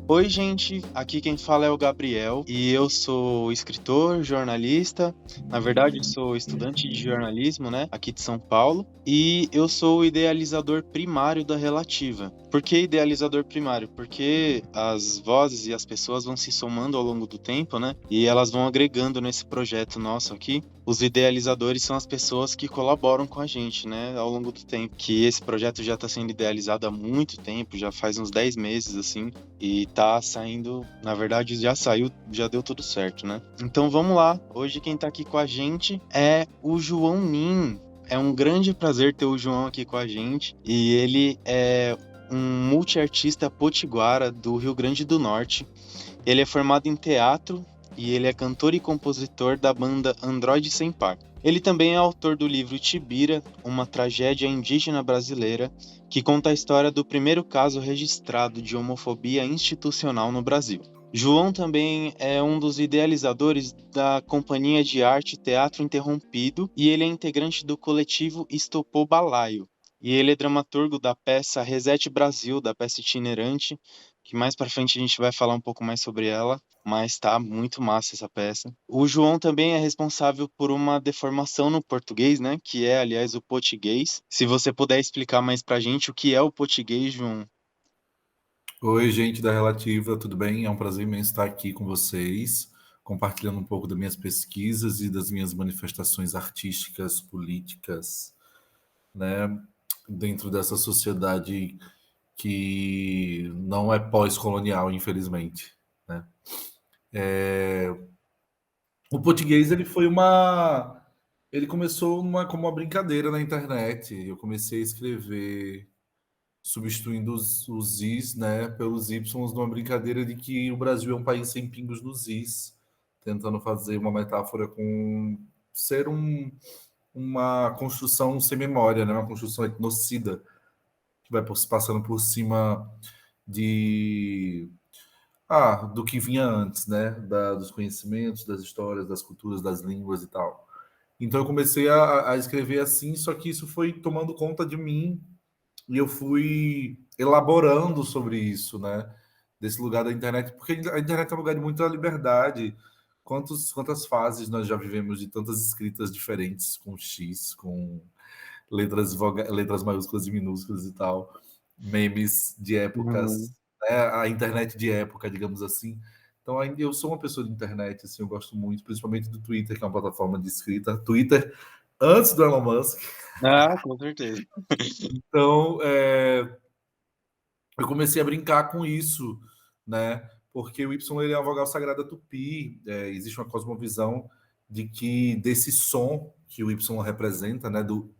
Oi, gente. Aqui quem fala é o Gabriel e eu sou escritor, jornalista. Na verdade, eu sou estudante de jornalismo, né, aqui de São Paulo, e eu sou o idealizador primário da Relativa. Por que idealizador primário? Porque as vozes e as pessoas vão se somando ao longo do tempo, né, e elas vão agregando nesse projeto nosso aqui. Os idealizadores são as pessoas que colaboram com a gente, né, ao longo do tempo. Que esse projeto já está sendo idealizado há muito tempo, já faz uns 10 meses, assim. E tá saindo, na verdade já saiu, já deu tudo certo, né? Então vamos lá. Hoje quem tá aqui com a gente é o João Nin. É um grande prazer ter o João aqui com a gente. E ele é um multiartista potiguara do Rio Grande do Norte. Ele é formado em teatro e ele é cantor e compositor da banda Android Sem Par. Ele também é autor do livro Tibira, uma tragédia indígena brasileira, que conta a história do primeiro caso registrado de homofobia institucional no Brasil. João também é um dos idealizadores da Companhia de Arte Teatro Interrompido e ele é integrante do coletivo Estopou Balaio. E ele é dramaturgo da peça Reset Brasil, da peça itinerante, que mais para frente a gente vai falar um pouco mais sobre ela, mas tá muito massa essa peça. O João também é responsável por uma deformação no português, né, que é, aliás, o potiguês. Se você puder explicar mais pra gente o que é o potiguês, João. Oi, gente da Relativa, tudo bem? É um prazer imenso estar aqui com vocês, compartilhando um pouco das minhas pesquisas e das minhas manifestações artísticas, políticas, né, dentro dessa sociedade que não é pós-colonial, infelizmente, né? O português, ele começou como uma brincadeira na internet. Eu comecei a escrever substituindo os is, né, pelos ys, numa brincadeira de que o Brasil é um país sem pingos nos is, tentando fazer uma metáfora com ser uma construção sem memória, né, uma construção etnocida, que vai passando por cima de do que vinha antes, né, dos conhecimentos, das histórias, das culturas, das línguas e tal. Então eu comecei a escrever assim, só que isso foi tomando conta de mim e eu fui elaborando sobre isso, né? Desse lugar da internet, porque a internet é um lugar de muita liberdade. Quantas fases nós já vivemos de tantas escritas diferentes, com X, com letras maiúsculas e minúsculas e tal, memes de épocas, Uhum. né? A internet de época, digamos assim. Então, ainda eu sou uma pessoa de internet, assim, eu gosto muito, principalmente do Twitter, que é uma plataforma de escrita. Twitter, antes do Elon Musk. Ah, com certeza. Então, eu comecei a brincar com isso, né? Porque o Y ele é uma vogal sagrada tupi. Existe uma cosmovisão de que desse som que o Y representa, né? Do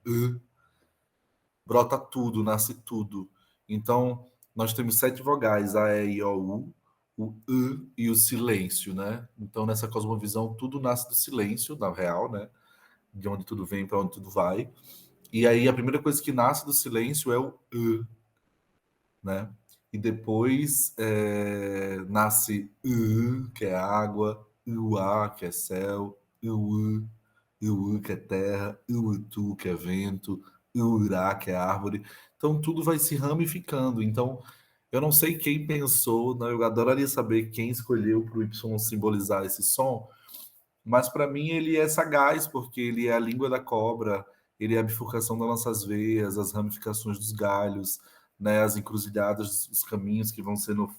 brota tudo, nasce tudo. Então, nós temos 7 vogais, A, E, I, O, U, o e o silêncio, né? Então, nessa cosmovisão, tudo nasce do silêncio, na real, né? De onde tudo vem, para onde tudo vai. E aí, a primeira coisa que nasce do silêncio é o né? E depois nasce que é água, Uá, que é céu, Uú, que é terra, Utu, que é vento, Urá, que é árvore. Então tudo vai se ramificando. Então eu não sei quem pensou, né? Eu adoraria saber quem escolheu para o Y simbolizar esse som, mas para mim ele é sagaz, porque ele é a língua da cobra, ele é a bifurcação das nossas veias, as ramificações dos galhos, né, as encruzilhadas, os caminhos que vão sendo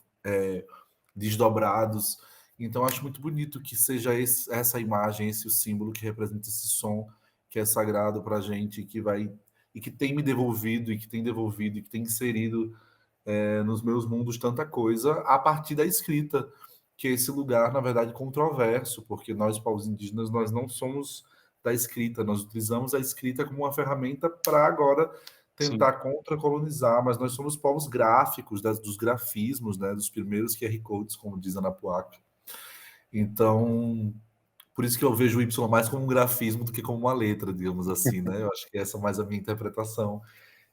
desdobrados. Então acho muito bonito que seja essa imagem, esse o símbolo que representa esse som que é sagrado para a gente, que vai e que tem me devolvido e que tem devolvido e que tem inserido nos meus mundos tanta coisa a partir da escrita, que é esse lugar, na verdade, controverso, porque nós, povos indígenas, nós não somos da escrita, nós utilizamos a escrita como uma ferramenta para agora Sim. tentar contra-colonizar, mas nós somos povos gráficos, dos grafismos, né, dos primeiros QR Codes, como diz a Anapuac. Então, por isso que eu vejo o Y mais como um grafismo do que como uma letra, digamos assim, né? Eu acho que essa é mais a minha interpretação.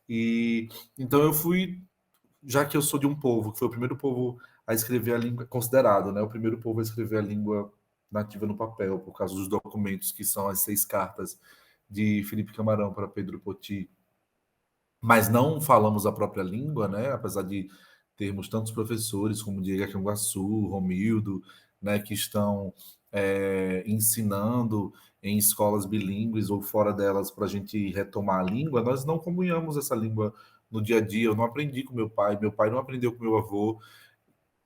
E então eu fui, já que eu sou de um povo, que foi o primeiro povo a escrever a língua, considerado, né? O primeiro povo a escrever a língua nativa no papel, por causa dos documentos, que são as 6 cartas de Felipe Camarão para Pedro Poti. Mas não falamos a própria língua, né? Apesar de termos tantos professores como Diego Acanguaçu, Romildo, né, que estão ensinando em escolas bilíngues ou fora delas para a gente retomar a língua, nós não comunhamos essa língua no dia a dia. Eu não aprendi com meu pai não aprendeu com meu avô.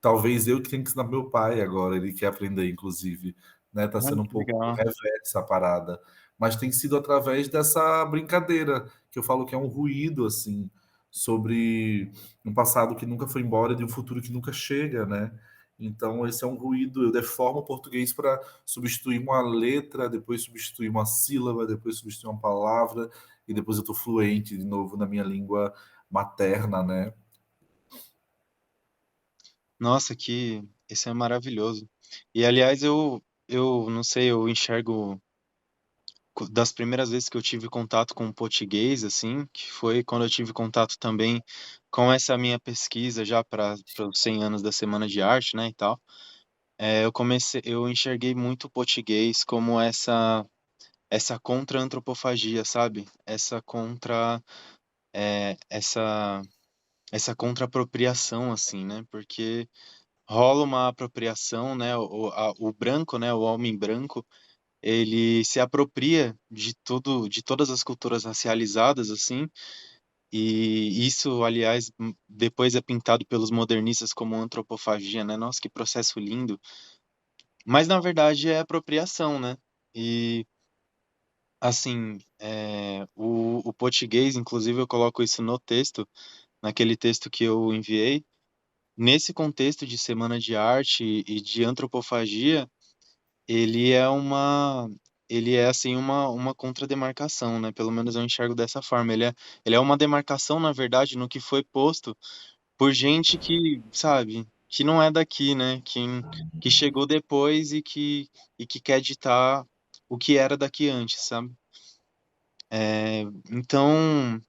Talvez eu que tenha que ensinar meu pai agora, ele quer aprender, inclusive. Né? Tá Olha sendo um que pouco legal. reversa a parada. Mas tem sido através dessa brincadeira, que eu falo que é um ruído, assim, sobre um passado que nunca foi embora e de um futuro que nunca chega, né? Então, esse é um ruído. Eu deformo o português para substituir uma letra, depois substituir uma sílaba, depois substituir uma palavra, e depois eu estou fluente de novo na minha língua materna, né? Nossa, que isso é maravilhoso. E aliás, eu não sei, eu enxergo das primeiras vezes que eu tive contato com o português, assim, que foi quando eu tive contato também com essa minha pesquisa já para os 100 anos da Semana de Arte, né, e tal. Eu enxerguei muito o português como essa contra-antropofagia, sabe? Essa essa contra-apropriação, assim, né? Porque rola uma apropriação, né? O branco, né? O homem branco, ele se apropria de tudo, de todas as culturas racializadas, assim, e isso, aliás, depois é pintado pelos modernistas como antropofagia, né? Nossa, que processo lindo. Mas na verdade é apropriação, né? E assim, o português, inclusive eu coloco isso no texto, naquele texto que eu enviei. Nesse contexto de Semana de Arte e de antropofagia, ele é uma ele é assim uma contrademarcação, né? Pelo menos eu enxergo dessa forma. Ele é uma demarcação, na verdade, no que foi posto por gente que, sabe, que não é daqui, né? Que chegou depois e que quer ditar o que era daqui antes, sabe? Então,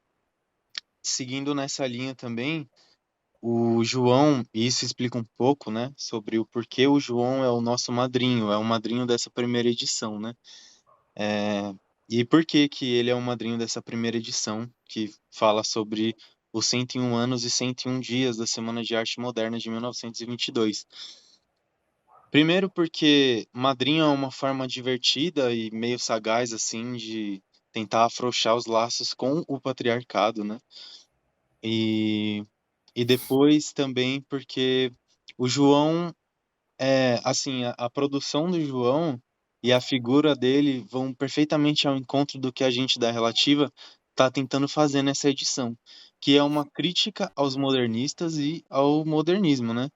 seguindo nessa linha também, o João, e isso explica um pouco, né, sobre o porquê o João é o nosso madrinho, é o madrinho dessa primeira edição, né? É, e por que que ele é o madrinho dessa primeira edição, que fala sobre os 101 anos e 101 dias da Semana de Arte Moderna de 1922. Primeiro porque madrinho é uma forma divertida e meio sagaz, assim, de tentar afrouxar os laços com o patriarcado, né? E, e depois também porque o João assim, a produção do João e a figura dele vão perfeitamente ao encontro do que a gente da Relativa está tentando fazer nessa edição, que é uma crítica aos modernistas e ao modernismo, né?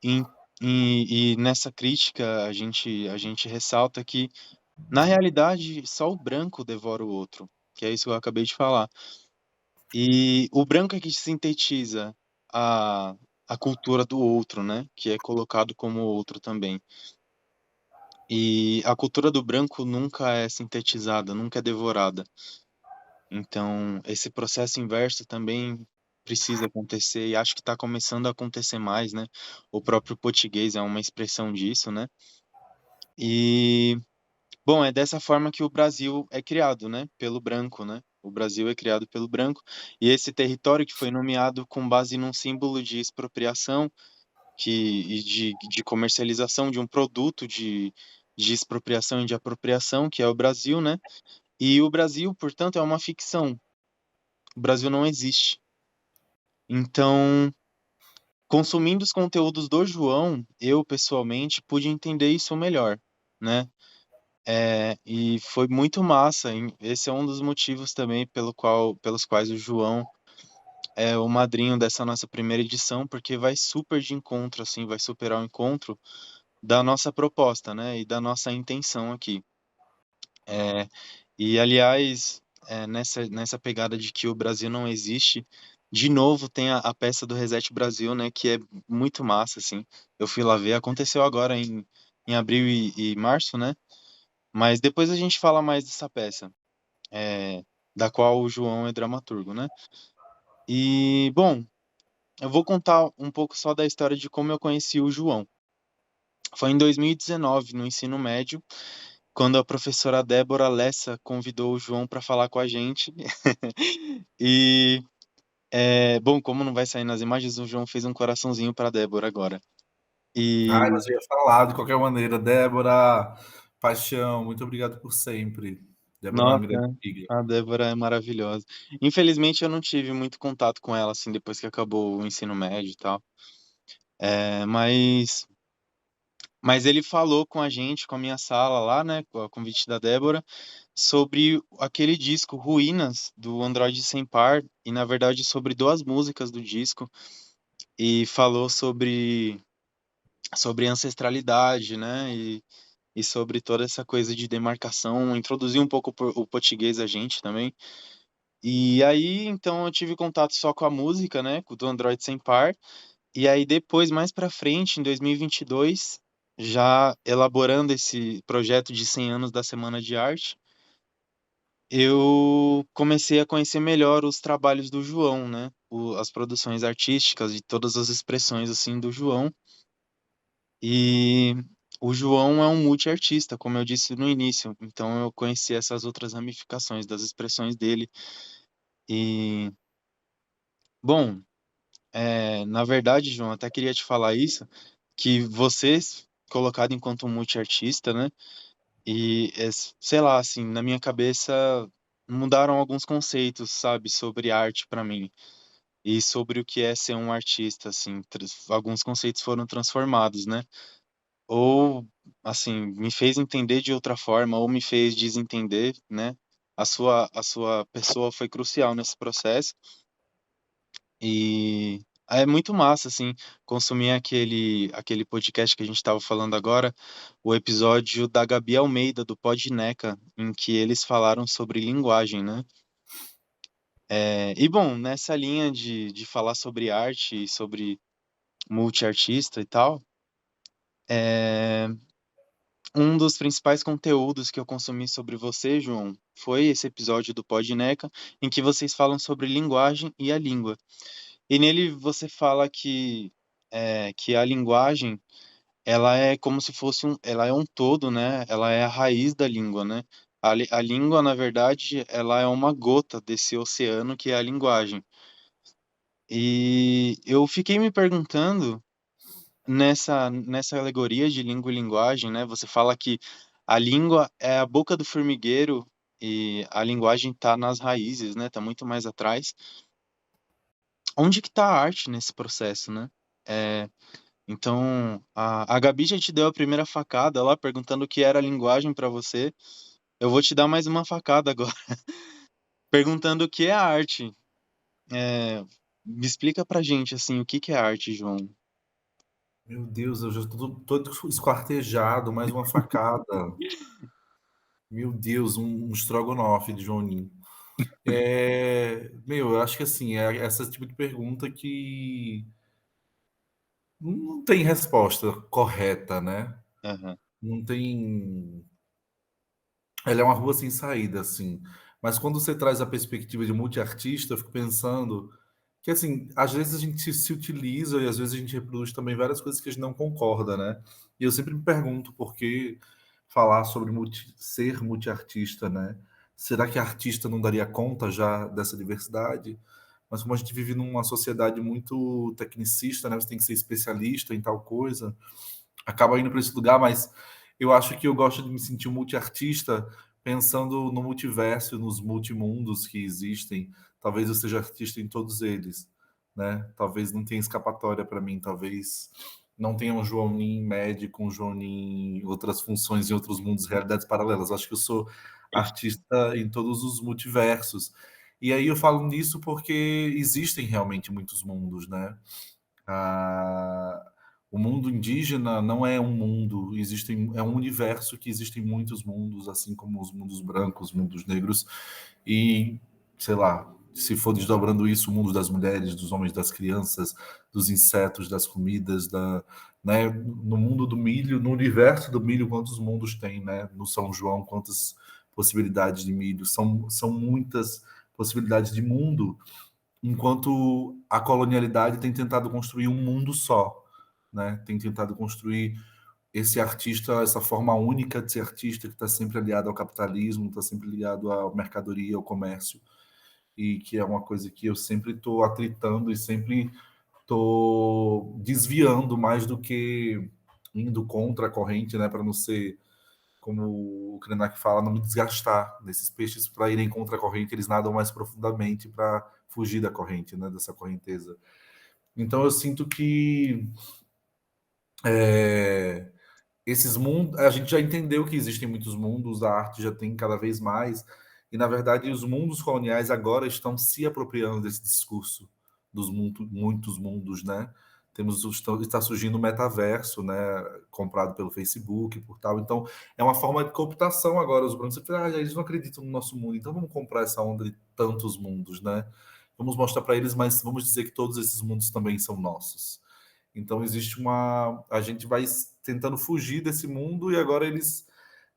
Em- e nessa crítica a gente ressalta que, na realidade, só o branco devora o outro, que é isso que eu acabei de falar. E o branco é que sintetiza a, a cultura do outro, né? Que é colocado como outro também. E a cultura do branco nunca é sintetizada, nunca é devorada. Então, esse processo inverso também precisa acontecer e acho que está começando a acontecer mais, né? O próprio português é uma expressão disso, né? E, bom, é dessa forma que o Brasil é criado, né? Pelo branco, né? O Brasil é criado pelo branco e esse território que foi nomeado com base num símbolo de expropriação de comercialização de um produto de expropriação e de apropriação, que é o Brasil, né? E o Brasil, portanto, é uma ficção. O Brasil não existe. Então, consumindo os conteúdos do João, eu pessoalmente pude entender isso melhor, né? E foi muito massa. Esse é um dos motivos também pelos quais o João é o madrinho dessa nossa primeira edição, porque vai super de encontro, assim, vai superar o encontro da nossa proposta, né, e da nossa intenção aqui. É, e, aliás, nessa pegada de que o Brasil não existe, de novo tem a peça do Reset Brasil, né, que é muito massa, assim. Eu fui lá ver, aconteceu agora em abril e março, né, mas depois a gente fala mais dessa peça, é, da qual o João é dramaturgo, né. E, bom, eu vou contar um pouco só da história de como eu conheci o João. Foi em 2019, no ensino médio, quando a professora Débora Lessa convidou o João para falar com a gente. E Bom, como não vai sair nas imagens, o João fez um coraçãozinho para Débora agora. Ai, E mas eu ia falar de qualquer maneira. Débora, paixão, muito obrigado por sempre. Débora é uma nossa, grande amiga. a Débora é maravilhosa. Infelizmente, eu não tive muito contato com ela assim depois que acabou o ensino médio e tal. É, mas ele falou com a gente, com a minha sala lá, né, com a convite da Débora, sobre aquele disco Ruínas do Android Sem Par e na verdade sobre duas músicas do disco e falou sobre ancestralidade, né, e sobre toda essa coisa de demarcação, introduziu um pouco o português a gente também. E aí, então eu tive contato só com a música, né, com o do Android Sem Par. E aí depois, mais pra frente, em 2022, já elaborando esse projeto de 100 anos da Semana de Arte, eu comecei a conhecer melhor os trabalhos do João, né? As produções artísticas e todas as expressões assim do João. E o João é um multiartista, como eu disse no início. Então eu conheci essas outras ramificações das expressões dele. E, bom, na verdade, João, até queria te falar isso, que você, colocado enquanto um multiartista, né? E, sei lá, assim, na minha cabeça mudaram alguns conceitos, sabe, sobre arte pra mim e sobre o que é ser um artista, assim, alguns conceitos foram transformados, né? Ou, assim, me fez entender de outra forma, ou me fez desentender, né? A sua pessoa foi crucial nesse processo. E é muito massa, assim, consumir aquele podcast que a gente estava falando agora, o episódio da Gabi Almeida, do Podneca, em que eles falaram sobre linguagem, né? E, bom, nessa linha de falar sobre arte e sobre multiartista e tal, é, um dos principais conteúdos que eu consumi sobre você, João, foi esse episódio do Podneca, em que vocês falam sobre linguagem e a língua. E nele você fala que a linguagem, ela é como se fosse ela é um todo, né? Ela é a raiz da língua, né? A língua, na verdade, ela é uma gota desse oceano que é a linguagem. E eu fiquei me perguntando nessa alegoria de língua e linguagem, né? Você fala que a língua é a boca do formigueiro e a linguagem está nas raízes, né? Tá muito mais atrás. Onde que tá a arte nesse processo, né? É, Então, a Gabi já te deu a primeira facada lá, perguntando o que era linguagem para você. Eu vou te dar mais uma facada agora, perguntando o que é arte. Me explica pra gente, assim, o que que é arte, João? Meu Deus, eu já estou todo esquartejado, mais uma facada. Meu Deus, um estrogonofe de Joaninho. Eu acho que assim, é esse tipo de pergunta que não tem resposta correta, né? Aham, Não tem. Ela é uma rua sem saída, assim. Mas quando você traz a perspectiva de multiartista, eu fico pensando que, assim, às vezes a gente se utiliza e às vezes a gente reproduz também várias coisas que a gente não concorda, né? E eu sempre me pergunto por que falar sobre ser multiartista, né? Será que a artista não daria conta já dessa diversidade? Mas como a gente vive numa sociedade muito tecnicista, né? Você tem que ser especialista em tal coisa, acaba indo para esse lugar, mas eu acho que eu gosto de me sentir um multiartista pensando no multiverso, nos multimundos que existem. Talvez eu seja artista em todos eles, né? Talvez não tenha escapatória para mim, talvez não tenha um Joanin médico, um Joanin outras funções em outros mundos, realidades paralelas. Acho que eu sou artista em todos os multiversos. E aí eu falo nisso porque existem realmente muitos mundos, né? Ah, o mundo indígena não é um mundo, é um universo que existem muitos mundos, assim como os mundos brancos, mundos negros, e sei lá, se for desdobrando isso, o mundo das mulheres, dos homens, das crianças, dos insetos, das comidas, né, no mundo do milho, no universo do milho, quantos mundos tem, né? No São João, quantas possibilidades de milho, são muitas possibilidades de mundo enquanto a colonialidade tem tentado construir um mundo só, né? Tem tentado construir esse artista, essa forma única de ser artista que está sempre aliado ao capitalismo, está sempre ligado à mercadoria, ao comércio. e que é uma coisa que eu sempre estou atritando e sempre estou desviando mais do que indo contra a corrente, né, para não ser, como o Krenak fala, não me desgastar desses peixes para irem contra a corrente, eles nadam mais profundamente para fugir da corrente, né, dessa correnteza. Então eu sinto que é, esses mundos, a gente já entendeu que existem muitos mundos, a arte já tem cada vez mais, e na verdade os mundos coloniais agora estão se apropriando desse discurso dos muitos mundos, né? Está surgindo o metaverso, né? Comprado pelo Facebook, por tal. Então é uma forma de cooptação agora. Os brancos falam, eles não acreditam no nosso mundo, então vamos comprar essa onda de tantos mundos, né? Vamos mostrar para eles, mas vamos dizer que todos esses mundos também são nossos. Então existe uma. A gente vai tentando fugir desse mundo e agora eles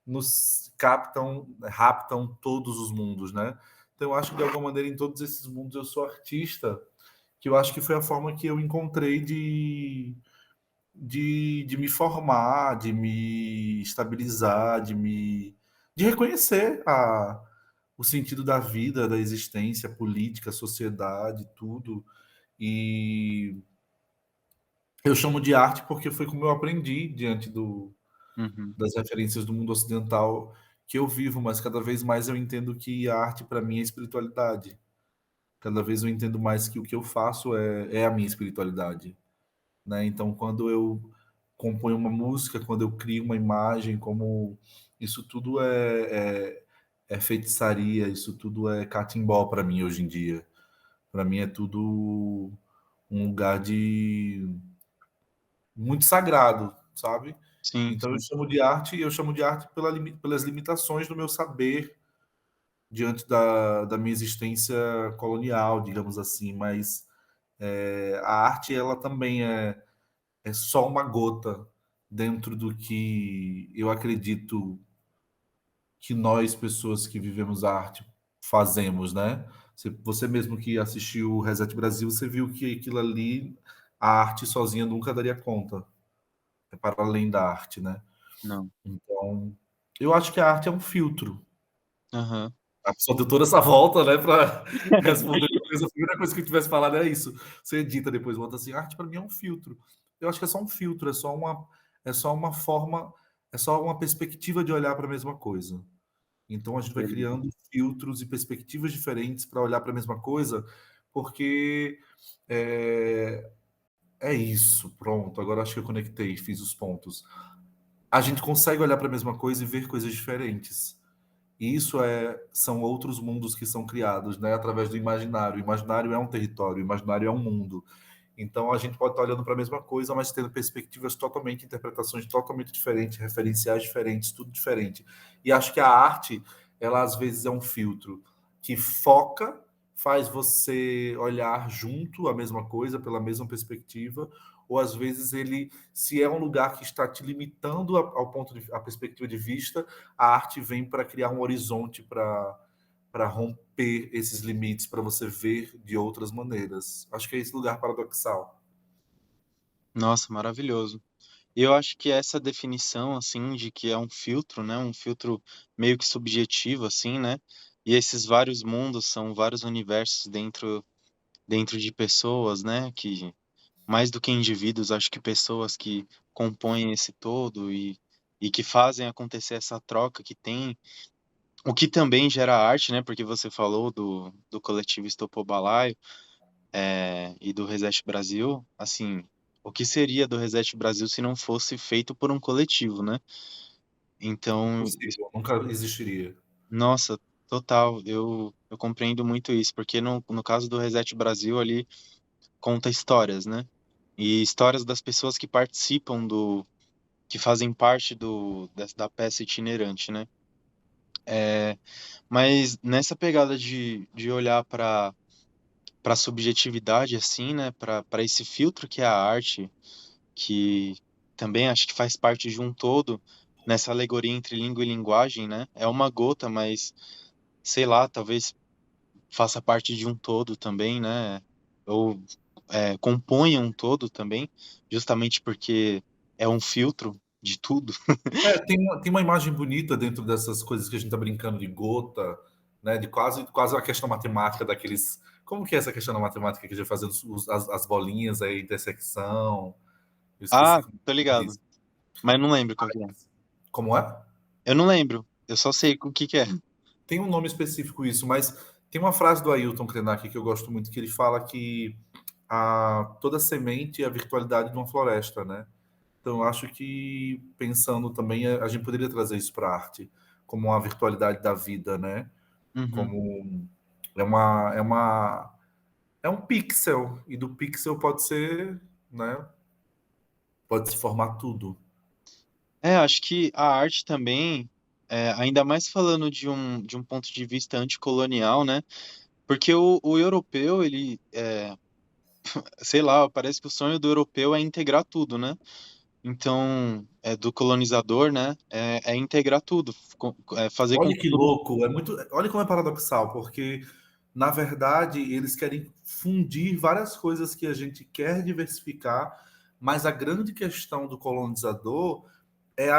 nos captam, raptam todos os mundos, né? Então eu acho que de alguma maneira em todos esses mundos eu sou artista, que eu acho que foi a forma que eu encontrei de me formar, de me estabilizar, de reconhecer o sentido da vida, da existência, política, sociedade, tudo. E eu chamo de arte porque foi como eu aprendi diante Uhum. das referências do mundo ocidental que eu vivo, mas cada vez mais eu entendo que a arte para mim é espiritualidade. Cada vez eu entendo mais que o que eu faço é a minha espiritualidade, né? Então, quando eu componho uma música, quando eu crio uma imagem, como isso tudo é feitiçaria, isso tudo é catimbó para mim hoje em dia. Para mim é tudo um lugar de muito sagrado, sabe? Sim, Então sim. eu chamo de arte pelas limitações do meu saber diante da minha existência colonial, digamos assim, mas a arte ela também é só uma gota dentro do que eu acredito que nós, pessoas que vivemos a arte, fazemos, né? Você mesmo que assistiu o Reset Brasil, você viu que aquilo ali, a arte sozinha nunca daria conta. É para além da arte, né? Não. Então, eu acho que a arte é um filtro. Aham. A pessoa deu toda essa volta, né, para responder. A primeira coisa que eu tivesse falado é isso. Você edita depois, volta assim: arte para mim é um filtro. Eu acho que é só um filtro, é só uma forma, é só uma perspectiva de olhar para a mesma coisa. Então a gente vai Entendi. criando filtros e perspectivas diferentes para olhar para a mesma coisa, porque é, é isso, pronto. Agora acho que eu conectei, fiz os pontos. A gente consegue olhar para a mesma coisa e ver coisas diferentes. E isso são outros mundos que são criados, né, através do imaginário. O imaginário é um território, o imaginário é um mundo. Então a gente pode estar olhando para a mesma coisa, mas tendo perspectivas totalmente, interpretações totalmente diferentes, referenciais diferentes, tudo diferente. E acho que a arte, ela às vezes é um filtro que foca, faz você olhar junto a mesma coisa, pela mesma perspectiva, ou às vezes ele, se é um lugar que está te limitando ao ponto de, a perspectiva de vista, a arte vem para criar um horizonte para romper esses limites, para você ver de outras maneiras. Acho que é esse lugar paradoxal. Nossa, maravilhoso. E eu acho que essa definição, assim, de que é um filtro, né? Um filtro meio que subjetivo, assim, né? E esses vários mundos são vários universos dentro de pessoas, né? Que mais do que indivíduos, acho que pessoas que compõem esse todo e que fazem acontecer essa troca que tem, o que também gera arte, né? Porque você falou do coletivo Estopo Balaio, e do Reset Brasil, assim, o que seria do Reset Brasil se não fosse feito por um coletivo, né? Então, Impossível, nunca existiria. nossa, total, eu compreendo muito isso, porque no caso do Reset Brasil ali conta histórias, né? E histórias das pessoas que participam que fazem parte da peça itinerante, né? Mas nessa pegada de olhar para subjetividade, assim, né? Para esse filtro que é a arte, que também acho que faz parte de um todo nessa alegoria entre língua e linguagem, né? É uma gota, mas sei lá, talvez faça parte de um todo também, né? Ou componha um todo também, justamente porque é um filtro de tudo. Tem uma imagem bonita dentro dessas coisas que a gente está brincando de gota, né? De quase uma questão matemática daqueles. Como que é essa questão da matemática que a gente vai fazendo as bolinhas aí, intersecção? Eu esqueci Ah, como tô é ligado. isso. Mas não lembro qual que é. Como é? Eu não lembro. Eu só sei o que que é. Tem um nome específico isso, mas tem uma frase do Ailton Krenak que eu gosto muito, que ele fala que toda semente é a virtualidade de uma floresta, né? Então, eu acho que, pensando também, a gente poderia trazer isso para a arte, como uma virtualidade da vida, né? Uhum. Como é um pixel, e do pixel pode ser, né? Pode se formar tudo. É, acho que a arte também, ainda mais falando de um ponto de vista anticolonial, né? Porque o europeu, ele, sei lá, parece que o sonho do europeu é integrar tudo, né? Então, do colonizador, né? É integrar tudo, fazer com Olha que que tudo. louco, é muito, olha como é paradoxal, porque na verdade eles querem fundir várias coisas que a gente quer diversificar, mas a grande questão do colonizador é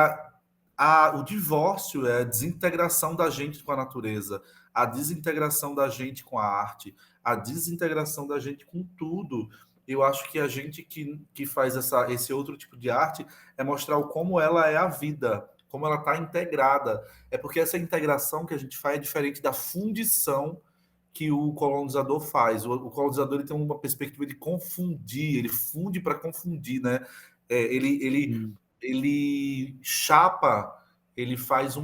o divórcio, é a desintegração da gente com a natureza, a desintegração da gente com a arte, a desintegração da gente com tudo. Eu acho que a gente que faz esse outro tipo de arte é mostrar o como ela é a vida, como ela está integrada. É porque essa integração que a gente faz é diferente da fundição que o colonizador faz. O colonizador ele tem uma perspectiva de confundir, ele funde para confundir, né? Hum. Ele chapa, ele faz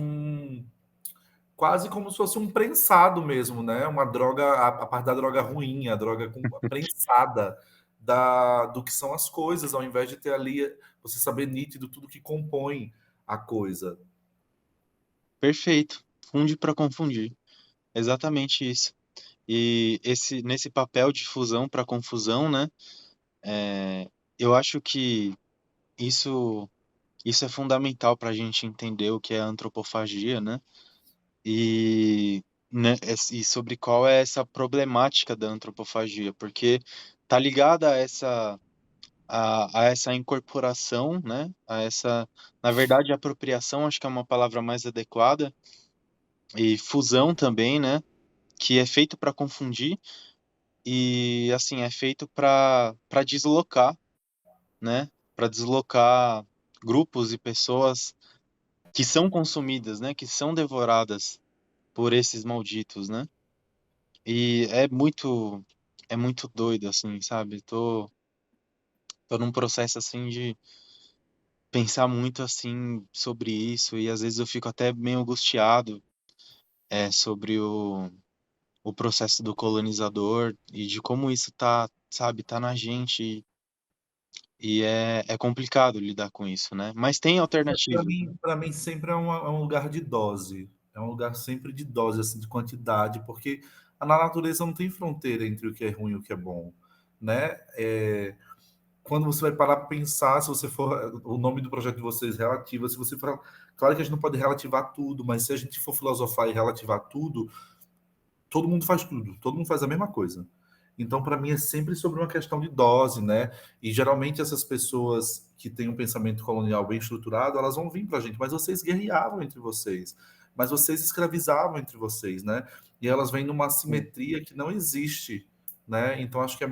quase como se fosse um prensado mesmo, né? Uma droga, a parte da droga ruim, a droga prensada do que são as coisas, ao invés de ter ali você saber nítido tudo que compõe a coisa. Perfeito. Funde para confundir. Exatamente isso. E nesse papel de fusão para confusão, né? Eu acho que isso, isso é fundamental para a gente entender o que é antropofagia, né? E, e sobre qual é essa problemática da antropofagia, porque tá ligada a essa incorporação, né? Na verdade, apropriação acho que é uma palavra mais adequada, e fusão também, né? Que é feito para confundir e assim é feito para deslocar, né? Para deslocar grupos e pessoas que são consumidas, né? Que são devoradas por esses malditos, né? E é muito doido assim, sabe? Tô num processo assim de pensar muito assim sobre isso e às vezes eu fico até meio angustiado sobre o processo do colonizador e de como isso tá, sabe, tá na gente e é complicado lidar com isso, né? Mas tem alternativas, né? Para mim sempre é um lugar de dose, é um lugar sempre de dose, assim, de quantidade, porque na natureza não tem fronteira entre o que é ruim e o que é bom, né? Quando você vai parar para pensar, se você for o nome do projeto de vocês relativa, se você for, claro que a gente não pode relativar tudo, mas se a gente for filosofar e relativar tudo, todo mundo faz tudo, todo mundo faz a mesma coisa. Então, para mim, é sempre sobre uma questão de dose, né? E geralmente essas pessoas que têm um pensamento colonial bem estruturado, elas vão vir para a gente, mas vocês guerreavam entre vocês, mas vocês escravizavam entre vocês, né? E elas vêm numa Sim. simetria que não existe, né? Então, acho que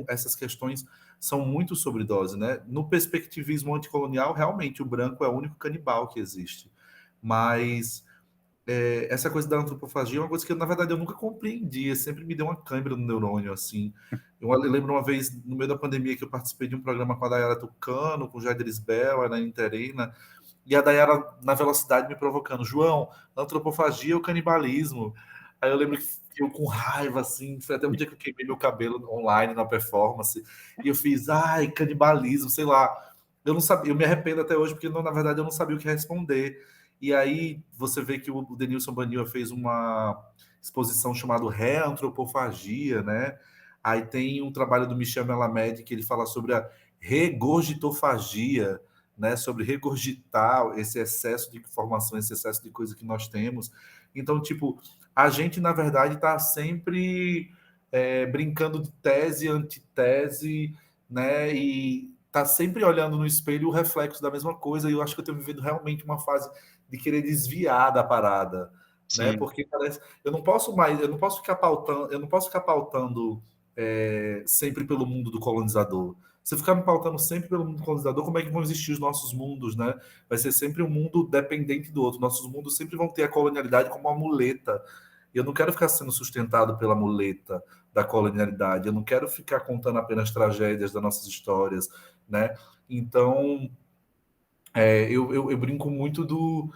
essas questões são muito sobre dose, né? No perspectivismo anticolonial, realmente o branco é o único canibal que existe, mas essa coisa da antropofagia é uma coisa que, na verdade, eu nunca compreendi. Sempre me deu uma câimbra no neurônio, assim. Eu lembro uma vez, no meio da pandemia, que eu participei de um programa com a Dayara Tucano, com o Jair Bel, a Ana Interina, e a Dayara, na velocidade, me provocando. João, antropofagia é o canibalismo. Aí eu lembro que eu com raiva, assim, foi até um dia que eu queimei meu cabelo online na performance, e eu fiz, ai, canibalismo, sei lá. Eu não sabia, eu me arrependo até hoje, porque, na verdade, eu não sabia o que responder. E aí você vê que o Denilson Banil fez uma exposição chamada Reantropofagia, né? Aí tem um trabalho do Michel Melamed que ele fala sobre a regurgitofagia, né? Sobre regurgitar esse excesso de informação, esse excesso de coisa que nós temos. Então, tipo, a gente, na verdade, está sempre brincando de tese, antitese, né? E tá sempre olhando no espelho o reflexo da mesma coisa. E eu acho que eu tenho vivido realmente uma fase de querer desviar da parada, né? sim, Porque parece, eu não posso ficar pautando sempre pelo mundo do colonizador. Se eu ficar me pautando sempre pelo mundo do colonizador, como é que vão existir os nossos mundos, né? Vai ser sempre um mundo dependente do outro. Nossos mundos sempre vão ter a colonialidade como uma muleta. E eu não quero ficar sendo sustentado pela muleta da colonialidade. Eu não quero ficar contando apenas tragédias das nossas histórias, né? Então, eu brinco muito do.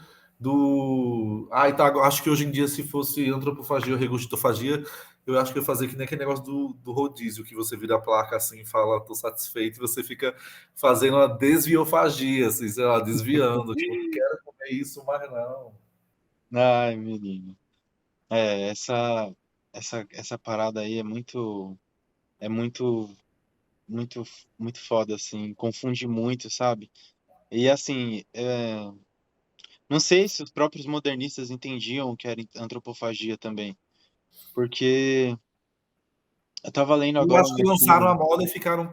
Ah, tá, acho que hoje em dia, se fosse antropofagia ou regurgitofagia, eu acho que eu ia fazer que nem aquele negócio do rodízio, que você vira a placa assim e fala, tô satisfeito, e você fica fazendo uma desviofagia, assim, sei lá, desviando. Tipo, não quero comer isso, mas não. ai, menino. Essa parada aí é muito, muito foda, assim, confunde muito, sabe? E assim, não sei se os próprios modernistas entendiam o que era antropofagia também, porque eu tava lendo Eu agora acho um que lançaram a artigo, moda e ficaram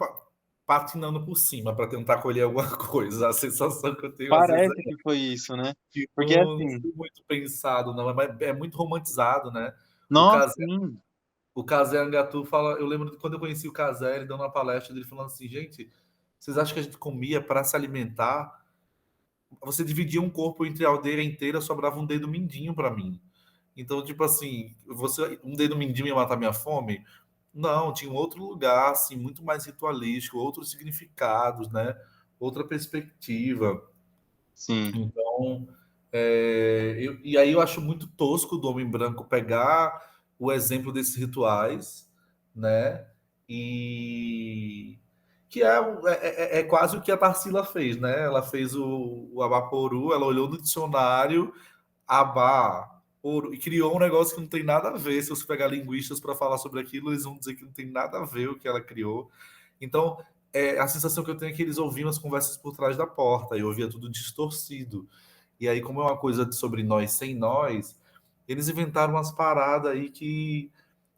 patinando por cima para tentar colher alguma coisa. A sensação que eu tenho às vezes parece que foi isso, né? que Porque não assim, foi muito pensado, não, mas é muito romantizado, né? O nossa, Casé, sim, o Casé Angatu fala, eu lembro de quando eu conheci o Casé, ele dando uma palestra dele falando assim, gente, vocês acham que a gente comia para se alimentar? Você dividia um corpo entre a aldeia inteira, sobrava um dedo mindinho para mim. Então, tipo assim, um dedo mindinho ia matar minha fome? Não, tinha um outro lugar, assim, muito mais ritualístico, outros significados, né? Outra perspectiva. sim, Então, e aí eu acho muito tosco do homem branco pegar o exemplo desses rituais, né? E que é quase o que a Tarsila fez, né? Ela fez o Abaporu, ela olhou no dicionário, Abá, ouro, e criou um negócio que não tem nada a ver. Se você pegar linguistas para falar sobre aquilo, eles vão dizer que não tem nada a ver o que ela criou. Então, a sensação que eu tenho é que eles ouviam as conversas por trás da porta, e eu ouvia tudo distorcido. E aí, como é uma coisa sobre nós sem nós, eles inventaram umas paradas aí que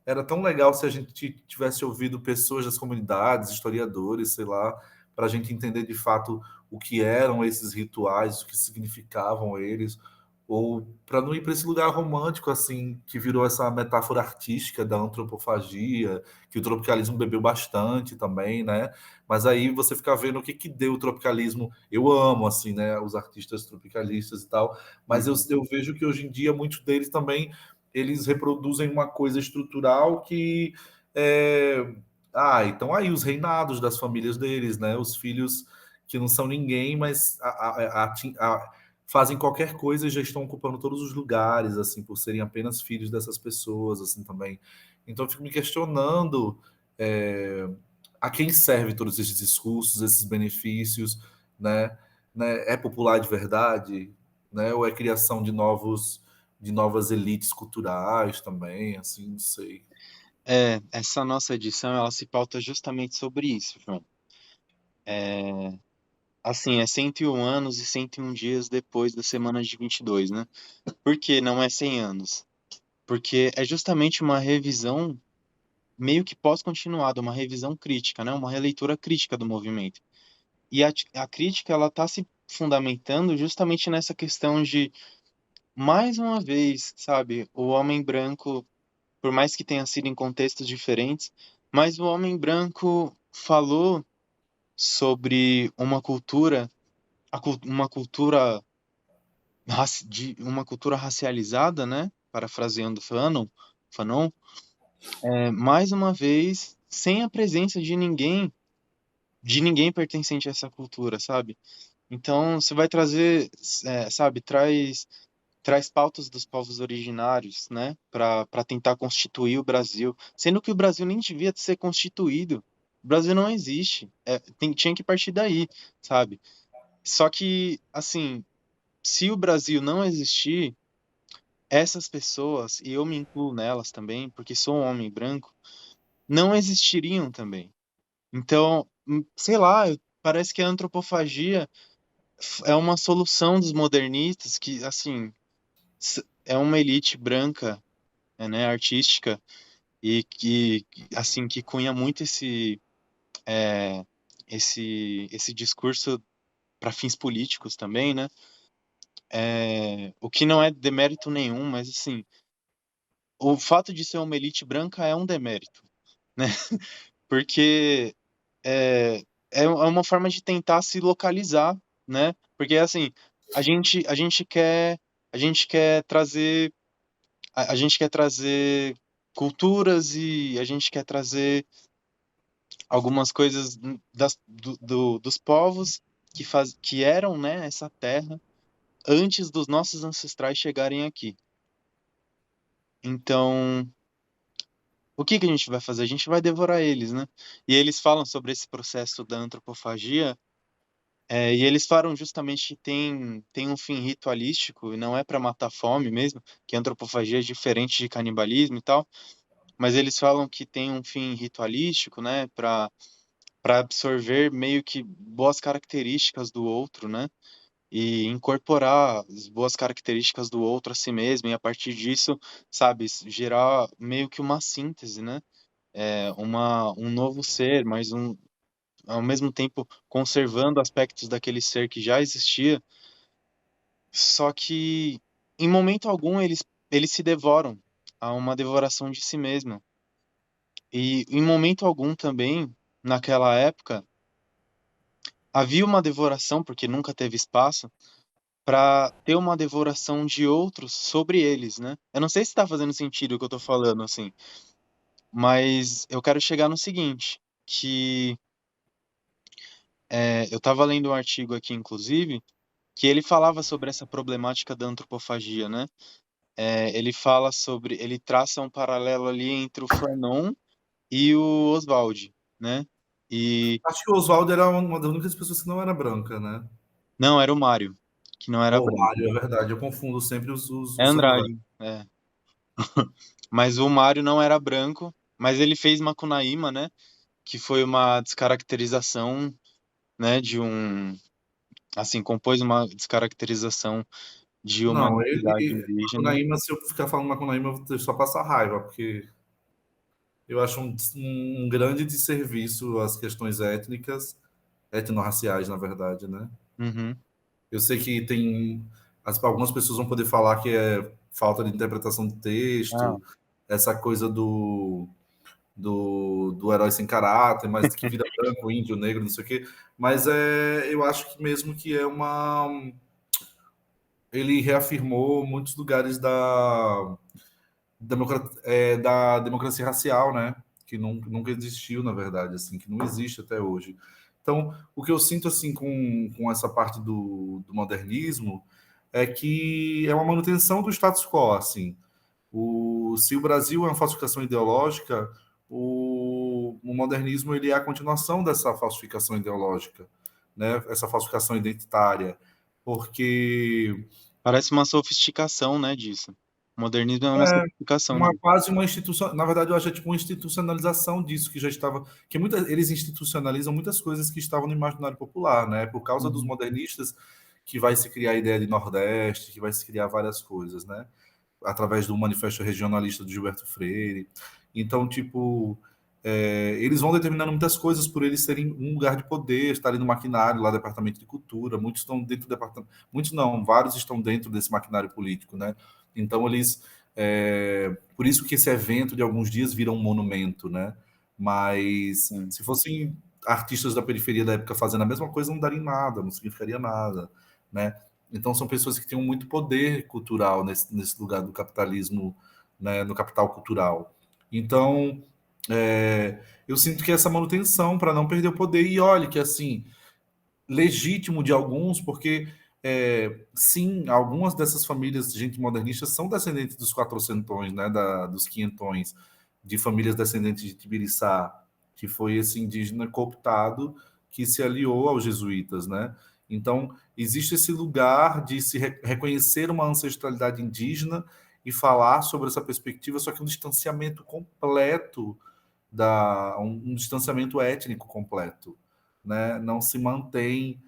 era tão legal se a gente tivesse ouvido pessoas das comunidades, historiadores, sei lá, para a gente entender de fato o que eram esses rituais, o que significavam eles, ou para não ir para esse lugar romântico assim, que virou essa metáfora artística da antropofagia, que o tropicalismo bebeu bastante também, né? Mas aí você fica vendo o que deu o tropicalismo. Eu amo assim, né, os artistas tropicalistas e tal, mas eu, uhum, eu vejo que hoje em dia muitos deles também eles reproduzem uma coisa estrutural que é... então aí os reinados das famílias deles, né? Os filhos que não são ninguém, mas fazem qualquer coisa e já estão ocupando todos os lugares, assim, por serem apenas filhos dessas pessoas, assim, também. Então eu fico me questionando é, a quem serve todos esses discursos, esses benefícios, né? É popular de verdade, né? Ou é criação de novas elites culturais também, assim, não sei. essa nossa edição, ela se pauta justamente sobre isso, João. Assim, é 101 anos e 101 dias depois da semana de 22, né? Por que não é 100 anos? Porque é justamente uma revisão meio que pós-continuada, uma revisão crítica, né? Uma releitura crítica do movimento. E a crítica, ela está se fundamentando justamente nessa questão de, mais uma vez, sabe, o homem branco, por mais que tenha sido em contextos diferentes, mas o homem branco falou sobre uma cultura, uma cultura uma cultura racializada, né? Parafraseando Fanon, mais uma vez, sem a presença de ninguém pertencente a essa cultura, sabe? Então, você vai trazer, sabe, traz pautas dos povos originários, né, para tentar constituir o Brasil, sendo que o Brasil nem devia ser constituído. O Brasil não existe. Tinha que partir daí, sabe? Só que, assim, se o Brasil não existir, essas pessoas, e eu me incluo nelas também, porque sou um homem branco, não existiriam também. Então, sei lá, parece que a antropofagia é uma solução dos modernistas que, assim, é uma elite branca, né, artística e que, assim, que cunha muito é, esse discurso para fins políticos também, né? o que não é demérito nenhum, mas assim, o fato de ser uma elite branca é um demérito, né? Porque é, é uma forma de tentar se localizar, né? Porque assim, a gente quer a gente quer trazer a gente quer trazer culturas e a gente quer trazer algumas coisas dos povos que eram, né, essa terra antes dos nossos ancestrais chegarem aqui. Então, o que que a gente vai fazer? A gente vai devorar eles, né? E eles falam sobre esse processo da antropofagia, e eles falam justamente que tem um fim ritualístico, e não é para matar a fome mesmo, que a antropofagia é diferente de canibalismo e tal, mas eles falam que tem um fim ritualístico, né, para absorver meio que boas características do outro, né? E incorporar as boas características do outro a si mesmo, e a partir disso, sabe, gerar meio que uma síntese, né? Um novo ser, mas ao mesmo tempo conservando aspectos daquele ser que já existia, só que em momento algum eles se devoram a uma devoração de si mesmo. E em momento algum também, naquela época, havia uma devoração, porque nunca teve espaço, para ter uma devoração de outros sobre eles, né? Eu não sei se está fazendo sentido o que eu tô falando, assim, mas eu quero chegar no seguinte, que eu estava lendo um artigo aqui, inclusive, que ele falava sobre essa problemática da antropofagia, né? Ele traça um paralelo ali entre o Fanon e o Oswald, né? E Acho que o Oswaldo era uma das únicas pessoas que não era branca, né? não, era o Mário, que não era Ou branco. Mário, é verdade. Eu confundo sempre É os sobrenome. Andrade, é. Mas o Mário não era branco, mas ele fez Macunaíma, né? Que foi uma descaracterização, né, assim, compôs uma descaracterização de uma Não, entidade ele. indígena. Macunaíma, se eu ficar falando Macunaíma, eu vou só passar raiva, porque eu acho um grande desserviço às questões étnicas, etnorraciais, na verdade, né? Uhum. Eu sei que tem. Algumas pessoas vão poder falar que é falta de interpretação do Ah, texto, essa coisa do herói sem caráter, mas que vira branco, índio, negro, não sei o quê. Mas eu acho que mesmo que é uma. Ele reafirmou muitos lugares da democracia racial, né? Que nunca existiu, na verdade, assim, que não existe até hoje. Então, o que eu sinto assim com essa parte do modernismo é que é uma manutenção do status quo, assim. Se o Brasil é uma falsificação ideológica, o modernismo ele é a continuação dessa falsificação ideológica, né? Essa falsificação identitária, porque parece uma sofisticação, né, disso. O modernismo é uma sofisticação disso. quase uma instituição, na verdade eu acho que é tipo uma institucionalização disso que já estava, que eles institucionalizam muitas coisas que estavam no imaginário popular, né? Por causa dos Uhum. modernistas que vai se criar a ideia de Nordeste, que vai se criar várias coisas, né? Através do Manifesto Regionalista de Gilberto Freire. Então, tipo, eles vão determinando muitas coisas por eles serem um lugar de poder, estarem no maquinário lá do Departamento de Cultura, muitos estão dentro do departamento, muitos não, vários estão dentro desse maquinário político, né? Então eles, por isso que esse evento de alguns dias vira um monumento, né? Mas Sim. se fossem artistas da periferia da época fazendo a mesma coisa, não daria nada, não significaria nada, né? Então são pessoas que têm muito poder cultural nesse lugar do capitalismo, né, no capital cultural. Então eu sinto que essa manutenção para não perder o poder, e olhe que assim, legítimo de alguns, porque sim, algumas dessas famílias de gente modernista são descendentes dos quatrocentões, né, dos quinhentões, de famílias descendentes de Tibiriçá, que foi esse indígena cooptado que se aliou aos jesuítas, né? Então, existe esse lugar de se reconhecer uma ancestralidade indígena e falar sobre essa perspectiva, só que um distanciamento completo um distanciamento étnico completo, né? Não se mantém,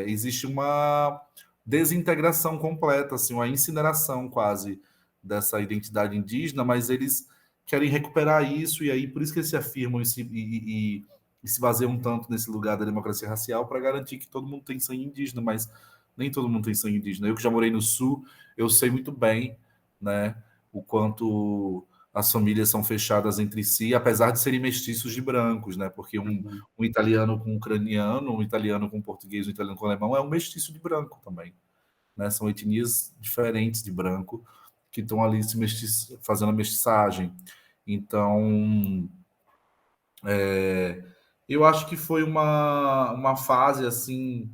existe uma desintegração completa, assim, uma incineração quase dessa identidade indígena, mas eles querem recuperar isso e aí por isso que eles se afirmam e se baseiam tanto nesse lugar da democracia racial para garantir que todo mundo tem sangue indígena, mas Nem todo mundo tem sangue indígena. Eu que já morei no sul, eu sei muito bem, né, o quanto as famílias são fechadas entre si, apesar de serem mestiços de brancos, né? Porque Uhum. um italiano com ucraniano, um italiano com português, um italiano com alemão é um mestiço de branco também, né? São etnias diferentes de branco que estão ali fazendo a mestiçagem. Então, eu acho que foi uma fase assim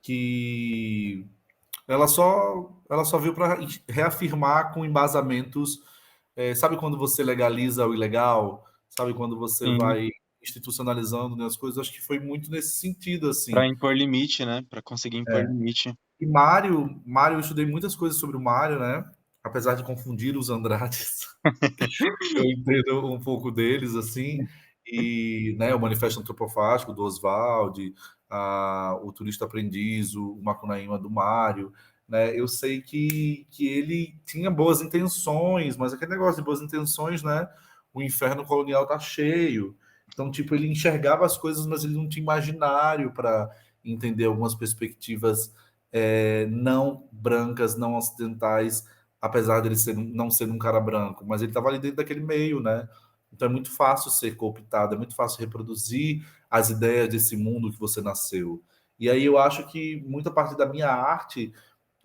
que ela só veio para reafirmar com embasamentos. Sabe quando você legaliza o ilegal? Sabe quando você Sim, vai institucionalizando, né, as coisas? Acho que foi muito nesse sentido, para assim. impor limite, né? Para conseguir impor limite. E Mário, eu estudei muitas coisas sobre o Mário, né? Apesar de confundir os Andrades, eu entendo um pouco deles, assim. E, né, o Manifesto Antropofágico do Oswald, o Turista Aprendiz, o Macunaíma do Mário, né? Eu sei que ele tinha boas intenções, mas aquele negócio de boas intenções, né? O inferno colonial tá cheio. Então, tipo, ele enxergava as coisas, mas ele não tinha imaginário para entender algumas perspectivas não brancas, não ocidentais, apesar dele não ser um cara branco, mas ele estava ali dentro daquele meio, né? Então é muito fácil ser cooptado, é muito fácil reproduzir as ideias desse mundo que você nasceu. E aí eu acho que muita parte da minha arte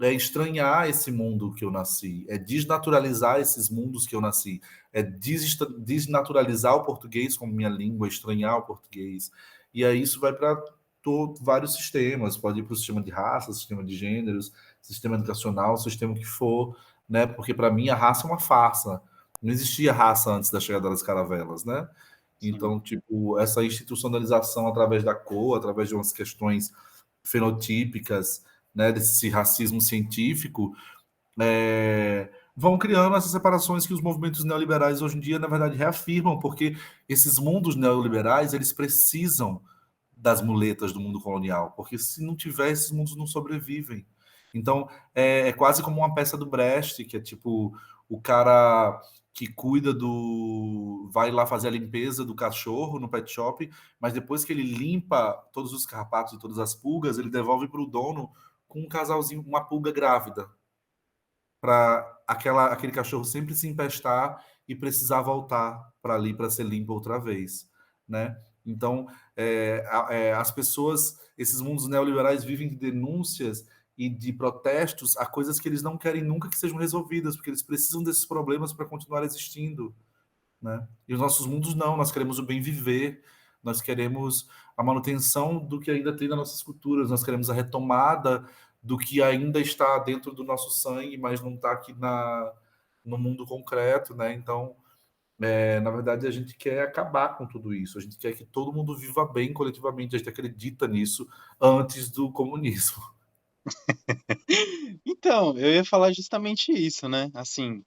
é estranhar esse mundo que eu nasci, é desnaturalizar esses mundos que eu nasci, é desnaturalizar o português como minha língua, estranhar o português. E aí isso vai para vários sistemas, pode ir para o sistema de raça, sistema de gêneros, sistema educacional, sistema que for, né? Porque para mim a raça é uma farsa. Não existia raça antes da chegada das caravelas, né? Sim. Então, tipo, essa institucionalização através da cor, através de umas questões fenotípicas, né, desse racismo científico, vão criando essas separações que os movimentos neoliberais hoje em dia, na verdade, reafirmam, porque esses mundos neoliberais, eles precisam das muletas do mundo colonial, porque se não tiver, esses mundos não sobrevivem. Então, é quase como uma peça do Brecht, que é tipo o cara que cuida vai lá fazer a limpeza do cachorro no pet shop, mas depois que ele limpa todos os carrapatos e todas as pulgas, ele devolve para o dono com um casalzinho, uma pulga grávida, para aquele cachorro sempre se empestar e precisar voltar para ali para ser limpo outra vez, né? Então, as pessoas, esses mundos neoliberais vivem de denúncias e de protestos a coisas que eles não querem nunca que sejam resolvidas, porque eles precisam desses problemas para continuar existindo, né? E os nossos mundos não, nós queremos o bem viver, nós queremos a manutenção do que ainda tem nas nossas culturas, nós queremos a retomada do que ainda está dentro do nosso sangue, mas não está aqui no mundo concreto, né? Então, na verdade, a gente quer acabar com tudo isso, a gente quer que todo mundo viva bem coletivamente, a gente acredita nisso antes do comunismo. Então, eu ia falar justamente isso, né? Assim,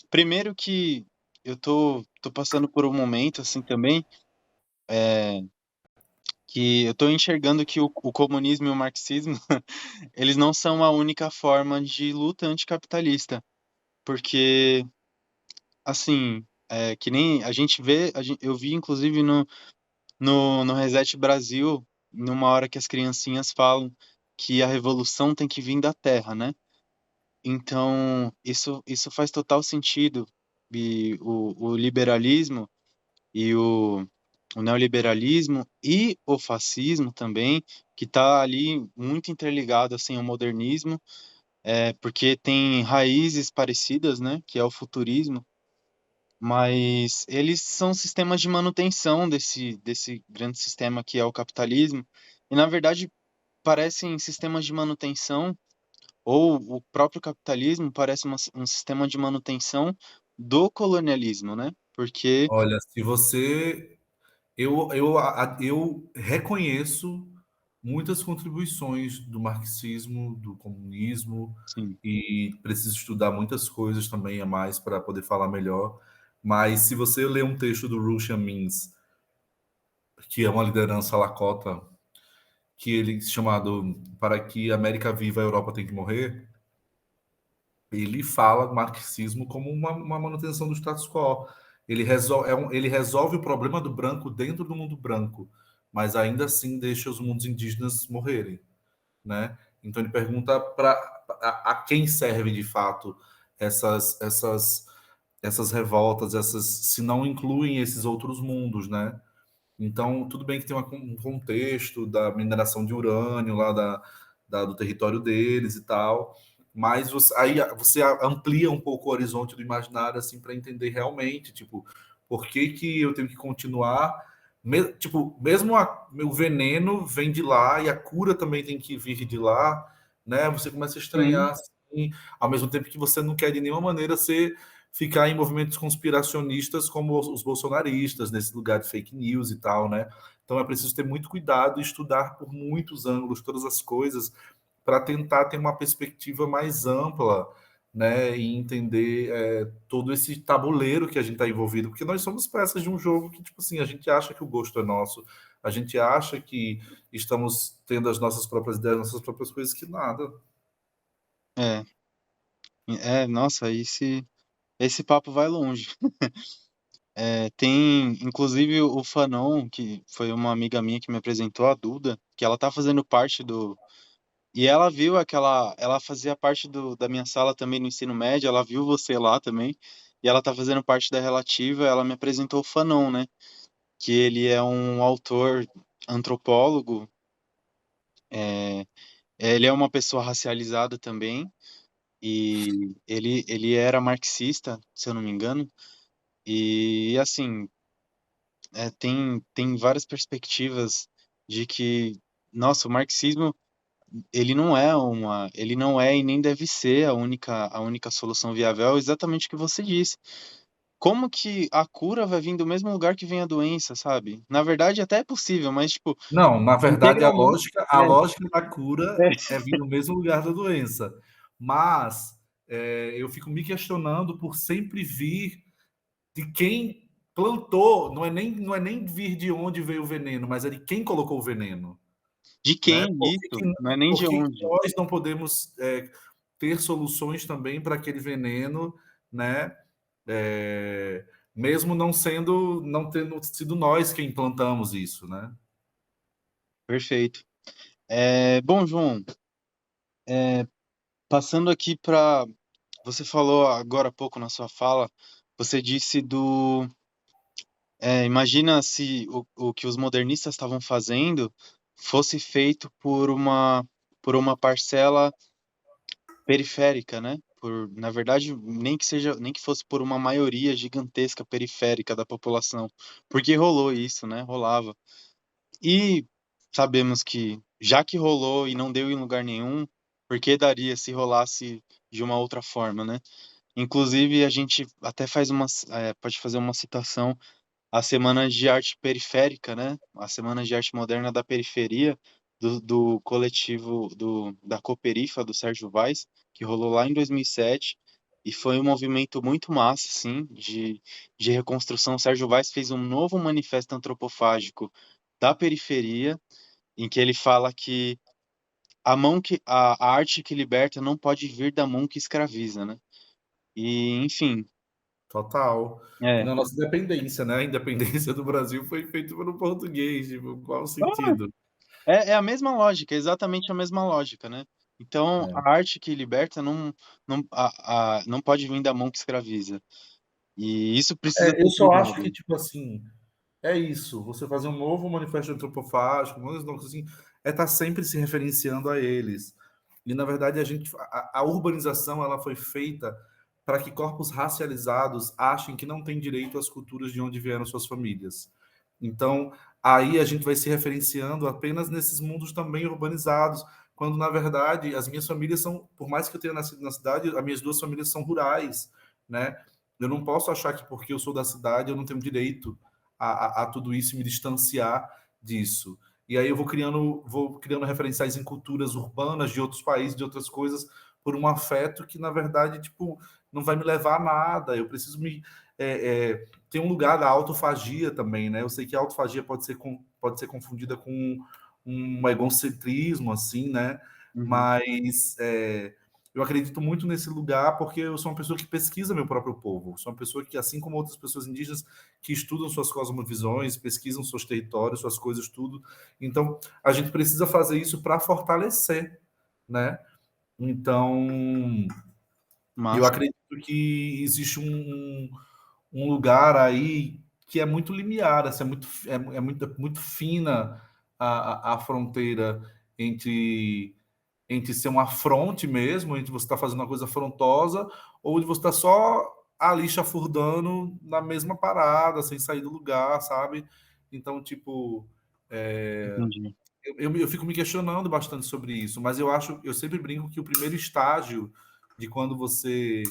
primeiro que eu tô passando por um momento, assim, também, que eu tô enxergando que o comunismo e o marxismo, eles não são a única forma de luta anticapitalista, porque, assim, que nem a gente vê, eu vi, inclusive, no Reset Brasil, numa hora que as criancinhas falam que a revolução tem que vir da terra, né? Então, isso faz total sentido. E o liberalismo e o neoliberalismo e o fascismo também, que está ali muito interligado assim, ao modernismo, porque tem raízes parecidas, né? Que é o futurismo, mas eles são sistemas de manutenção desse grande sistema que é o capitalismo, e na verdade parecem sistemas de manutenção ou o próprio capitalismo parece um sistema de manutenção do colonialismo, né? Porque, Olha, se você eu reconheço muitas contribuições do marxismo, do comunismo, sim, e preciso estudar muitas coisas também a mais para poder falar melhor. Mas se você ler um texto do Russian Means, que é uma liderança lakota, que ele chamado Para que a América viva, a Europa tem que morrer, ele fala marxismo como uma manutenção do status quo. Ele resolve o problema do branco dentro do mundo branco, mas ainda assim deixa os mundos indígenas morrerem, né? Então ele pergunta a quem serve de fato essas revoltas, se não incluem esses outros mundos, né? Então, tudo bem que tem um contexto da mineração de urânio lá do território deles e tal, mas aí você amplia um pouco o horizonte do imaginário assim para entender realmente, tipo, por que que eu tenho que continuar, tipo, mesmo o veneno vem de lá e a cura também tem que vir de lá, né? Você começa a Sim, estranhar assim, ao mesmo tempo que você não quer de nenhuma maneira ficar em movimentos conspiracionistas como os bolsonaristas, nesse lugar de fake news e tal, né? Então é preciso ter muito cuidado e estudar por muitos ângulos todas as coisas para tentar ter uma perspectiva mais ampla, né? E entender todo esse tabuleiro que a gente está envolvido, porque nós somos peças de um jogo que, tipo assim, a gente acha que o gosto é nosso, a gente acha que estamos tendo as nossas próprias ideias, nossas próprias coisas, que nada. é. Nossa, esse papo vai longe. Tem, inclusive, o Fanon, que foi uma amiga minha que me apresentou, a Duda, que ela tá fazendo parte do. E ela viu aquela. Ela fazia parte da minha sala também no ensino médio, ela viu você lá também, e ela tá fazendo parte da Relativa, ela me apresentou o Fanon, né? Que ele é um autor antropólogo, é, ele é uma pessoa racializada também, e ele era marxista, se eu não me engano, e assim. Tem várias perspectivas de que, nossa, o marxismo, ele não é e nem deve ser a única solução viável, é exatamente o que você disse. Como que a cura vai vir do mesmo lugar que vem a doença, sabe? Na verdade, até é possível, mas, tipo, Não, na verdade, integralmente, a lógica da cura é vir do mesmo lugar da doença. Mas eu fico me questionando por sempre vir de quem plantou, não é nem vir de onde veio o veneno, mas é de quem colocou o veneno. de Né? quem isso? Não é nem de Por que que onde. nós não podemos ter soluções também para aquele veneno, né? É, mesmo não tendo sido nós quem plantamos isso, né? Perfeito. Bom, João, passando aqui para. Você falou agora há pouco na sua fala, você disse do. Imagina se o que os modernistas estavam fazendo fosse feito por uma parcela periférica, né? Na verdade, nem que fosse por uma maioria gigantesca periférica da população, porque rolou isso, né? Rolava. E sabemos que já que rolou e não deu em lugar nenhum, por que daria se rolasse de uma outra forma, né? Inclusive, a gente até pode fazer uma citação a Semana de Arte Periférica, né? A Semana de Arte Moderna da Periferia, do coletivo da Cooperifa, do Sérgio Vaz, que rolou lá em 2007, e foi um movimento muito massa, assim, de reconstrução. O Sérgio Vaz fez um novo manifesto antropofágico da periferia, em que ele fala que a arte que liberta não pode vir da mão que escraviza, né? E, enfim, Total. E é. na nossa independência, né? A independência do Brasil foi feita pelo português, tipo, qual o sentido? É a mesma lógica, é exatamente a mesma lógica, né? Então, É. a arte que liberta não pode vir da mão que escraviza. E isso precisa Eu ser só acho que, cuidado. tipo assim, é isso. Você fazer um novo manifesto antropofágico, assim, é estar sempre se referenciando a eles. E, na verdade, a urbanização ela foi feita para que corpos racializados achem que não têm direito às culturas de onde vieram suas famílias. Então, aí a gente vai se referenciando apenas nesses mundos também urbanizados, quando, na verdade, as minhas famílias são, por mais que eu tenha nascido na cidade, as minhas duas famílias são rurais, né? Eu não posso achar que porque eu sou da cidade eu não tenho direito a tudo isso e me distanciar disso. E aí eu vou criando referenciais em culturas urbanas de outros países, de outras coisas, por um afeto que, na verdade, tipo, não vai me levar a nada. Eu preciso ter um lugar da autofagia também, né? Eu sei que a autofagia pode ser confundida com um egocentrismo, assim, né? Uhum. Mas eu acredito muito nesse lugar porque eu sou uma pessoa que pesquisa meu próprio povo. Sou uma pessoa que, assim como outras pessoas indígenas, que estudam suas cosmovisões, pesquisam seus territórios, suas coisas, tudo. Então, a gente precisa fazer isso para fortalecer, né? Então, eu Massa. acredito que existe um lugar aí que é muito limiar, assim, muito fina a fronteira entre, entre ser uma afronte mesmo, entre você estar fazendo uma coisa afrontosa, ou de você estar só ali chafurdando na mesma parada, sem sair do lugar, sabe? Então, tipo, Entendi. eu fico me questionando bastante sobre isso, mas eu acho, eu sempre brinco que o primeiro estágio de quando você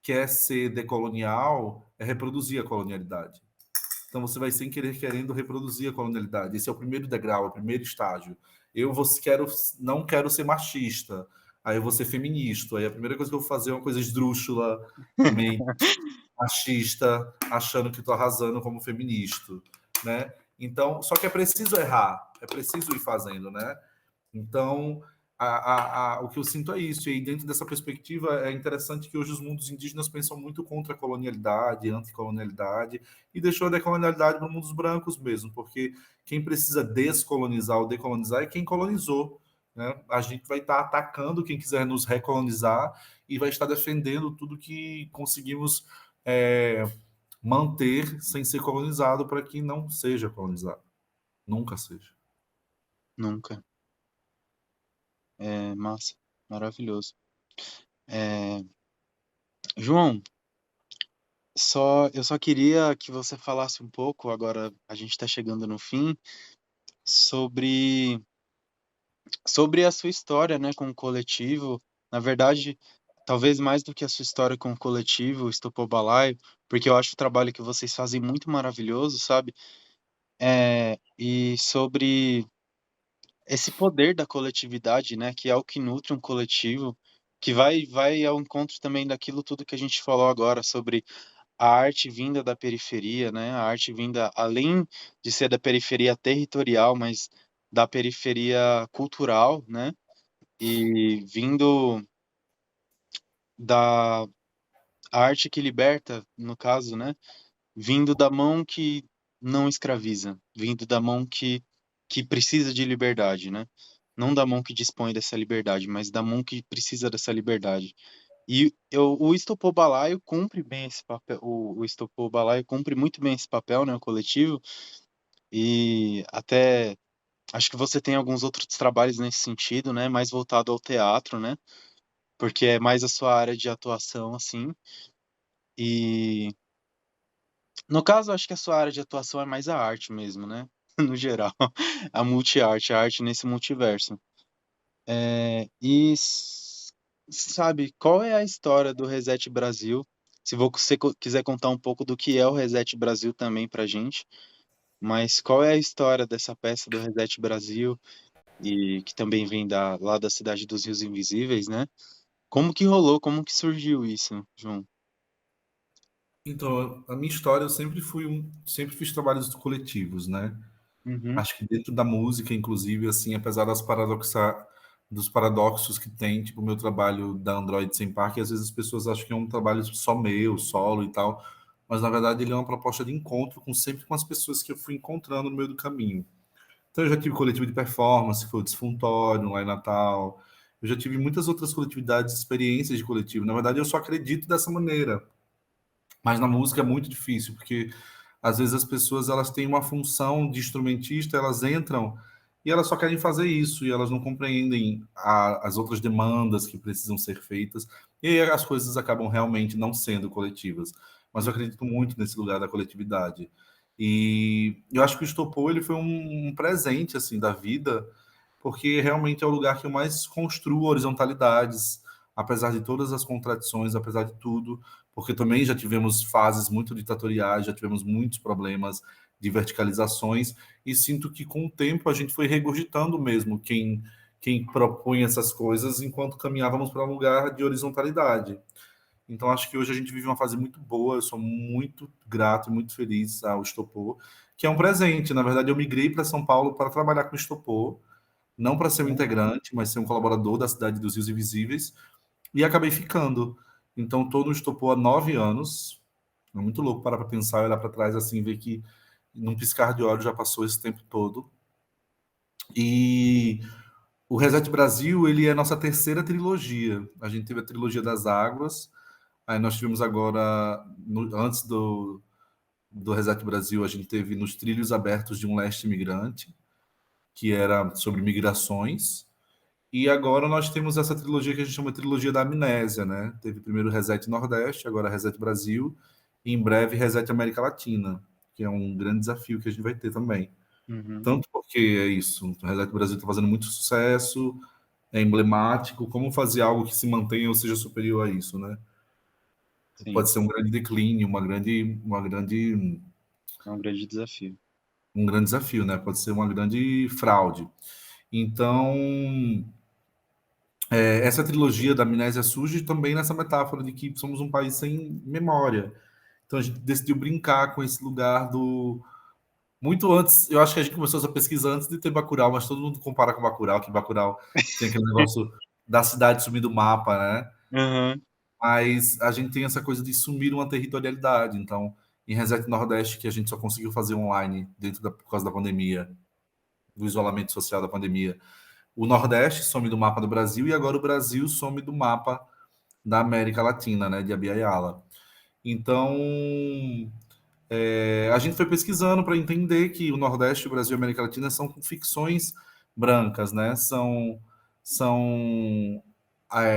quer ser decolonial é reproduzir a colonialidade. Então você vai sem querer querendo reproduzir a colonialidade. Esse é o primeiro degrau, é o primeiro estágio. Quero, não quero ser machista. Aí eu vou ser feminista. Aí a primeira coisa que eu vou fazer é uma coisa esdrúxula, meio machista, achando que estou arrasando como feminista, né? Então, só que é preciso errar, é preciso ir fazendo, né? Então, o que eu sinto é isso. E aí, dentro dessa perspectiva, é interessante que hoje os mundos indígenas pensam muito contra a colonialidade, anticolonialidade, e deixou a decolonialidade para o mundo dos brancos mesmo, porque quem precisa descolonizar ou decolonizar é quem colonizou. Né? A gente vai estar atacando quem quiser nos recolonizar e vai estar defendendo tudo que conseguimos é, manter sem ser colonizado para que não seja colonizado. Nunca seja. Nunca. É massa. Maravilhoso. É, João, eu só queria que você falasse um pouco, agora a gente está chegando no fim, sobre, sobre a sua história, né, com o coletivo. Na verdade, talvez mais do que a sua história com o coletivo, Estopou Balaio, porque eu acho o trabalho que vocês fazem muito maravilhoso, sabe? E sobre esse poder da coletividade, né, que é o que nutre um coletivo, que vai ao encontro também daquilo tudo que a gente falou agora sobre a arte vinda da periferia, né, a arte vinda além de ser da periferia territorial, mas da periferia cultural, né, e vindo da arte que liberta, no caso, né, vindo da mão que não escraviza, vindo da mão que precisa de liberdade, né? Não da mão que dispõe dessa liberdade, mas da mão que precisa dessa liberdade. O Estopô Balaio cumpre bem esse papel, o Estopô Balaio cumpre muito bem esse papel, né, o coletivo, e até acho que você tem alguns outros trabalhos nesse sentido, né, mais voltado ao teatro, né, porque é mais a sua área de atuação, assim, e no caso, acho que a sua área de atuação é mais a arte mesmo, né? No geral, a multi-arte, a arte nesse multiverso. Sabe, qual é a história do Reset Brasil? Se você quiser contar um pouco do que é o Reset Brasil também pra gente, mas qual é a história dessa peça do Reset Brasil e que também vem lá da Cidade dos Rios Invisíveis, né? Como que rolou? Como que surgiu isso, João? Então, a minha história, eu sempre fiz trabalhos coletivos, né? Uhum, Acho que dentro da música, inclusive, assim, apesar dos paradoxos que tem, tipo, o meu trabalho da Android Sem Par, que às vezes as pessoas acham que é um trabalho só meu, solo e tal, mas na verdade ele é uma proposta de encontro sempre com as pessoas que eu fui encontrando no meio do caminho. Então eu já tive coletivo de performance, que foi o Desfuntório, lá em Natal. Eu já tive muitas outras coletividades, experiências de coletivo. Na verdade, eu só acredito dessa maneira. Mas na música é muito difícil, porque às vezes as pessoas elas têm uma função de instrumentista, elas entram e elas só querem fazer isso e elas não compreendem as outras demandas que precisam ser feitas e aí as coisas acabam realmente não sendo coletivas. Mas eu acredito muito nesse lugar da coletividade. E eu acho que o Estopou ele foi um presente assim da vida, porque realmente é o lugar que eu mais construo horizontalidades, apesar de todas as contradições, apesar de tudo, porque também já tivemos fases muito ditatoriais, já tivemos muitos problemas de verticalizações, e sinto que com o tempo a gente foi regurgitando mesmo quem propunha essas coisas enquanto caminhávamos para um lugar de horizontalidade. Então acho que hoje a gente vive uma fase muito boa, eu sou muito grato e muito feliz ao Estopor, que é um presente. Na verdade, eu migrei para São Paulo para trabalhar com Estopor, não para ser um integrante, mas ser um colaborador da Cidade dos Rios Invisíveis, e acabei ficando. Então, estou no Estopor há 9 anos. É muito louco parar para pensar, olhar para trás assim, ver que num piscar de olhos já passou esse tempo todo. E O Reset Brasil, ele é a nossa terceira trilogia. A gente teve a trilogia das águas, aí nós tivemos agora, antes do Reset Brasil, a gente teve Nos Trilhos Abertos de um Leste Imigrante, que era sobre migrações. E agora nós temos essa trilogia que a gente chama de trilogia da amnésia, né? Teve primeiro Reset Nordeste, agora Reset Brasil, e em breve Reset América Latina, que é um grande desafio que a gente vai ter também. Uhum. Tanto porque é isso, o Reset Brasil está fazendo muito sucesso, é emblemático, como fazer algo que se mantenha ou seja superior a isso, né? Sim, Pode ser um grande declínio, é um grande desafio. um grande desafio, né? Pode ser uma grande fraude. Então, essa trilogia da amnésia surge também nessa metáfora de que somos um país sem memória. Então a gente decidiu brincar com esse lugar do. Muito antes, eu acho que a gente começou essa pesquisa antes de ter Bacurau, mas todo mundo compara com Bacurau, que Bacurau tem aquele negócio da cidade sumir do mapa, né? Aham, Mas a gente tem essa coisa de sumir uma territorialidade. Então, em Reset Nordeste, que a gente só conseguiu fazer online por causa da pandemia, do isolamento social da pandemia, o Nordeste some do mapa do Brasil e agora o Brasil some do mapa da América Latina, né, de Abiyala. Então, a gente foi pesquisando para entender que o Nordeste, o Brasil e a América Latina são ficções brancas, né? São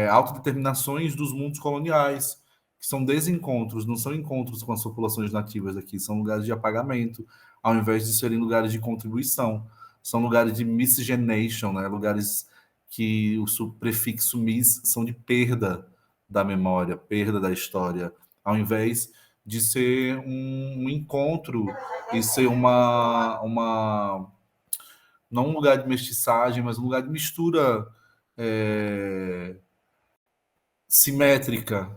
autodeterminações dos mundos coloniais, que são desencontros, não são encontros com as populações nativas aqui, são lugares de apagamento, ao invés de serem lugares de contribuição. São lugares de miscegenation, né? Lugares que o prefixo mis são de perda da memória, perda da história, ao invés de ser um encontro e ser não um lugar de mestiçagem, mas um lugar de mistura é, simétrica,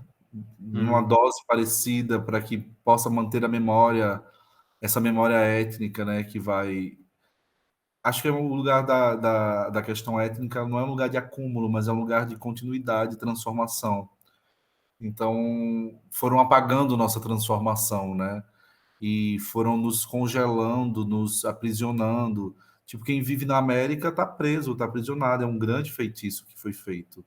numa uhum, dose parecida para que possa manter a memória, essa memória étnica, né, que vai. Acho que é um lugar da questão étnica, não é um lugar de acúmulo, mas é um lugar de continuidade, transformação. Então, foram apagando nossa transformação, né? E foram nos congelando, nos aprisionando. Tipo, quem vive na América está preso, está aprisionado. É um grande feitiço que foi feito,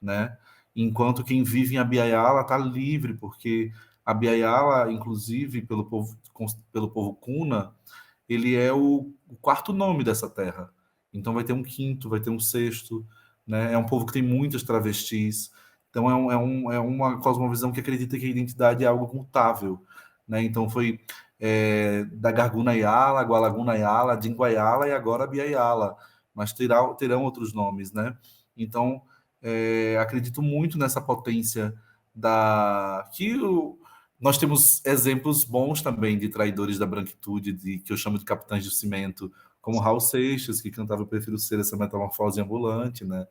né? Enquanto quem vive em Abiyala está livre, porque Abiyala, inclusive pelo povo Kuna, ele é o quarto nome dessa terra. Então vai ter um quinto, vai ter um sexto, né? É um povo que tem muitas travestis. Então é uma cosmovisão que acredita que a identidade é algo mutável, né? Então foi da Garguna Yala, Gualaguna Yala, Dinguayala e agora Biayala, mas terão outros nomes, né? Então acredito muito nessa potência nós temos exemplos bons também de traidores da branquitude, que eu chamo de capitães de cimento, como Raul Seixas, que cantava Eu Prefiro Ser Essa Metamorfose Ambulante, né?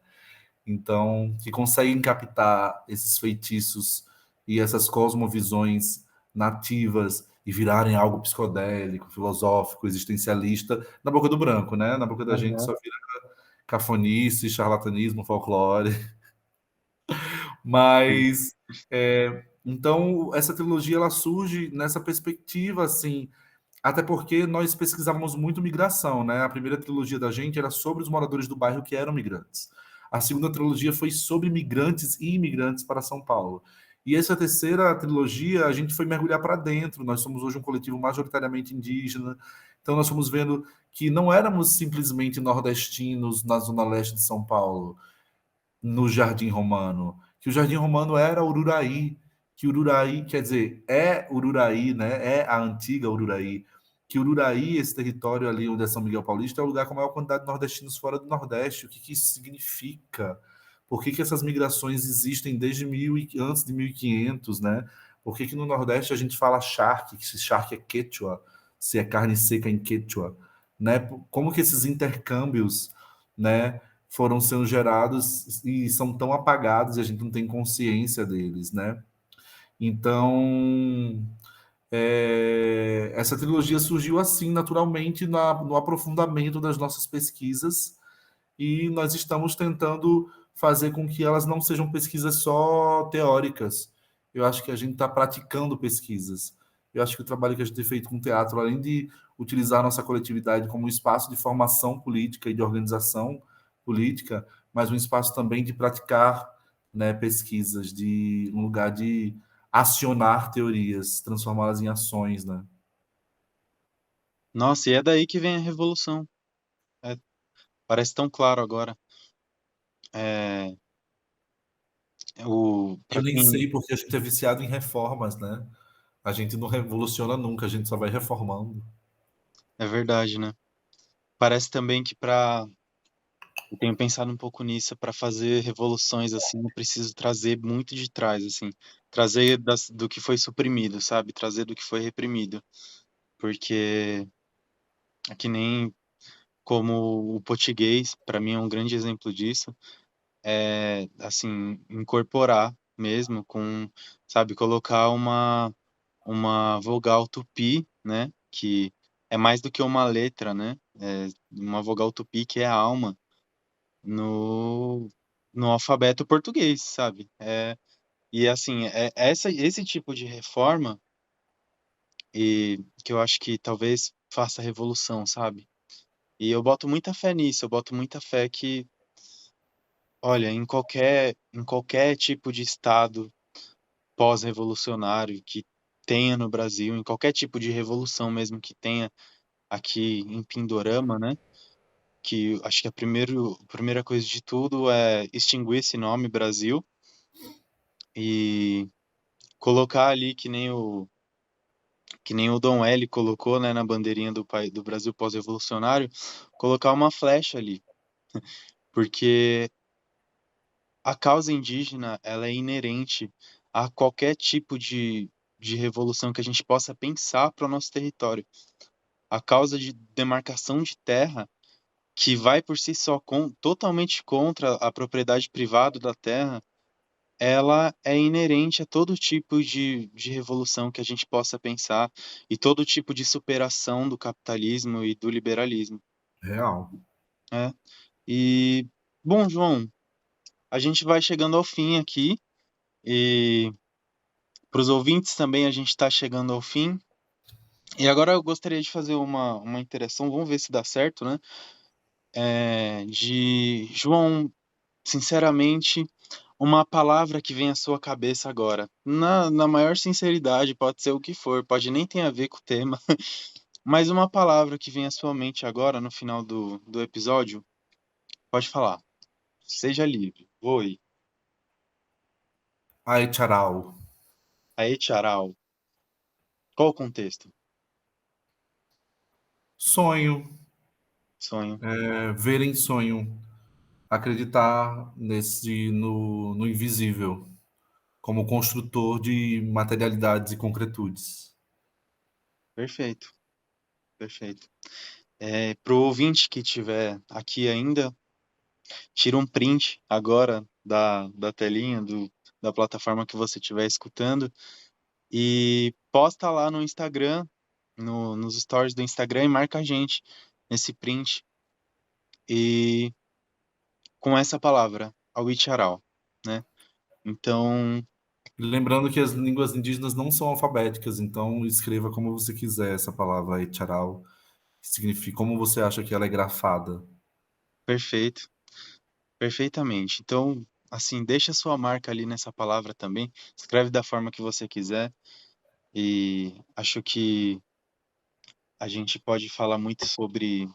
Então, que conseguem captar esses feitiços e essas cosmovisões nativas e virarem algo psicodélico, filosófico, existencialista, na boca do branco, né? Na boca da gente aham, só vira cafonice, charlatanismo, folclore. sim, Mas então essa trilogia ela surge nessa perspectiva, assim, até porque nós pesquisávamos muito migração, né? A primeira trilogia da gente era sobre os moradores do bairro que eram migrantes. A segunda trilogia foi sobre migrantes e imigrantes para São Paulo. E essa terceira trilogia, a gente foi mergulhar para dentro. Nós somos hoje um coletivo majoritariamente indígena. Então, nós fomos vendo que não éramos simplesmente nordestinos na zona leste de São Paulo, no Jardim Romano, que o Jardim Romano era Ururaí, que Ururaí, quer dizer, é Ururaí, né? É a antiga Ururaí. Que Ururaí, esse território ali onde é São Miguel Paulista, é o lugar com a maior quantidade de nordestinos fora do Nordeste. O que isso significa? Por que essas migrações existem antes de 1500, né? Por que no Nordeste a gente fala charque, que se charque é quechua, se é carne seca em quechua, né? Como que esses intercâmbios, né, foram sendo gerados e são tão apagados e a gente não tem consciência deles, né? Então, essa trilogia surgiu assim, naturalmente, no aprofundamento das nossas pesquisas e nós estamos tentando fazer com que elas não sejam pesquisas só teóricas. Eu acho que a gente está praticando pesquisas. Eu acho que o trabalho que a gente tem feito com o teatro, além de utilizar a nossa coletividade como um espaço de formação política e de organização, política, mas um espaço também de praticar, né, pesquisas, de um lugar de acionar teorias, transformá-las em ações, né? Nossa, e é daí que vem a revolução. É, parece tão claro agora. É, Eu para nem quem sei porque a gente é viciado em reformas, né? A gente não revoluciona nunca, a gente só vai reformando. é verdade, né? Parece também que para eu tenho pensado um pouco nisso, para fazer revoluções assim, eu preciso trazer muito de trás, assim, trazer do que foi suprimido, sabe? Trazer do que foi reprimido, porque é que nem como o português, para mim é um grande exemplo disso, é assim, incorporar mesmo com, sabe, colocar uma vogal tupi, né? Que é mais do que uma letra, né? É uma vogal tupi que é a alma no, no alfabeto português, sabe? E assim, esse tipo de reforma e que eu acho que talvez faça revolução, sabe? E eu boto muita fé nisso, eu boto muita fé que, olha, em qualquer tipo de estado pós-revolucionário que tenha no Brasil, em qualquer tipo de revolução mesmo que tenha aqui em Pindorama, né? Que acho que a primeira coisa de tudo é extinguir esse nome Brasil e colocar ali que nem o Dom L colocou, né, na bandeirinha do Brasil pós-revolucionário, colocar uma flecha ali, porque a causa indígena ela é inerente a qualquer tipo de revolução que a gente possa pensar para o nosso território. A causa de demarcação de terra, que vai por si só totalmente contra a propriedade privada da terra, ela é inerente a todo tipo de revolução que a gente possa pensar e todo tipo de superação do capitalismo e do liberalismo, Real. né? E, bom, João, a gente vai chegando ao fim aqui e para os ouvintes também a gente está chegando ao fim. E agora eu gostaria de fazer uma interação, vamos ver se dá certo, né? João, sinceramente, uma palavra que vem à sua cabeça agora. Na maior sinceridade, pode ser o que for, pode nem ter a ver com o tema, mas uma palavra que vem à sua mente agora, no final do episódio, pode falar. Seja livre. Oi. Ai, tcharam. Aí, tcharam. Qual o contexto? Sonho, Sonho. ver em sonho, acreditar no invisível, como construtor de materialidades e concretudes. Perfeito, perfeito. Pro ouvinte que estiver aqui ainda, tira um print agora da telinha da plataforma que você estiver escutando e posta lá no Instagram, nos stories do Instagram e marca a gente nesse print e com essa palavra, Awicharau, né? Então, Lembrando que as línguas indígenas não são alfabéticas, então escreva como você quiser essa palavra aí, tcharal, que significa como você acha que ela é grafada. perfeito, perfeitamente. Então, assim, deixa sua marca ali nessa palavra também, escreve da forma que você quiser e acho que a gente pode falar muito sobre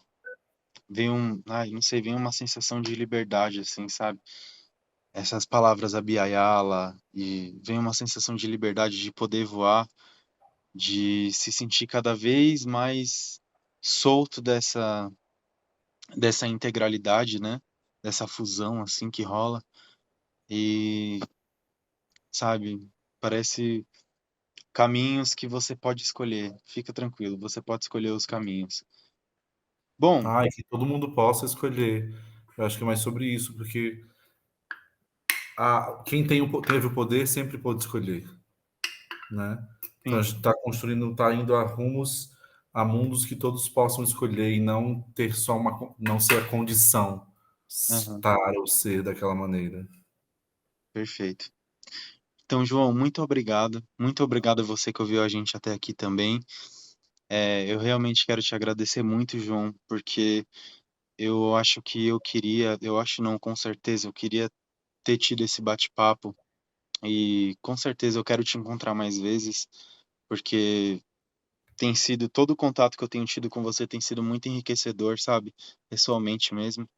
não sei, vem uma sensação de liberdade assim, sabe? Essas palavras abiaiala e vem uma sensação de liberdade de poder voar, de se sentir cada vez mais solto dessa integralidade, né? Dessa fusão assim que rola e, sabe, parece caminhos que você pode escolher. Fica tranquilo, você pode escolher os caminhos. Bom, Ah, e que todo mundo possa escolher. Eu acho que é mais sobre isso, porque quem teve o poder sempre pôde escolher, né? Então a sim, gente está construindo, está indo a mundos que todos possam escolher e não ter só não ser a condição aham, estar ou ser daquela maneira. perfeito. Então, João, muito obrigado. Muito obrigado a você que ouviu a gente até aqui também. Eu realmente quero te agradecer muito, João, porque Eu acho que eu acho não, com certeza, eu queria ter tido esse bate-papo e com certeza eu quero te encontrar mais vezes, porque tem sido, todo o contato que eu tenho tido com você tem sido muito enriquecedor, sabe? Pessoalmente mesmo.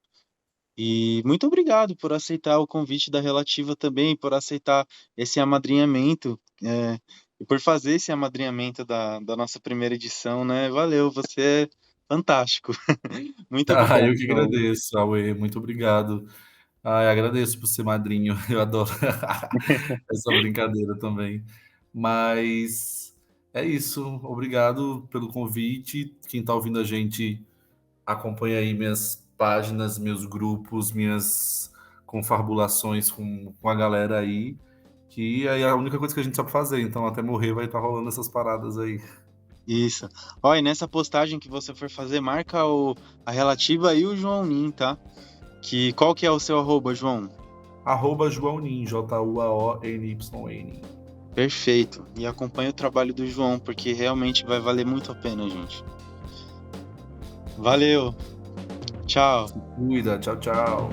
E muito obrigado por aceitar o convite da Relativa também, por aceitar esse amadrinhamento, e por fazer esse amadrinhamento da nossa primeira edição, né? Valeu, você é fantástico. Muito Ah, eu obrigado, que João. agradeço, Aue, muito obrigado. Ah, eu agradeço por ser madrinho, eu adoro essa brincadeira também. Mas é isso, obrigado pelo convite. Quem está ouvindo a gente acompanha aí minhas páginas, meus grupos, minhas confabulações com a galera aí, que aí é a única coisa que a gente sabe fazer, então até morrer vai estar rolando essas paradas aí. Isso. Ó, e nessa postagem que você for fazer, marca a Relativa e o João Nin, tá? Qual que é o seu arroba, João? Arroba Joaonin, J-U-A-O-N-Y-N. Perfeito. E acompanhe o trabalho do João, porque realmente vai valer muito a pena, gente. Valeu. Tchau. Cuida, tchau, tchau.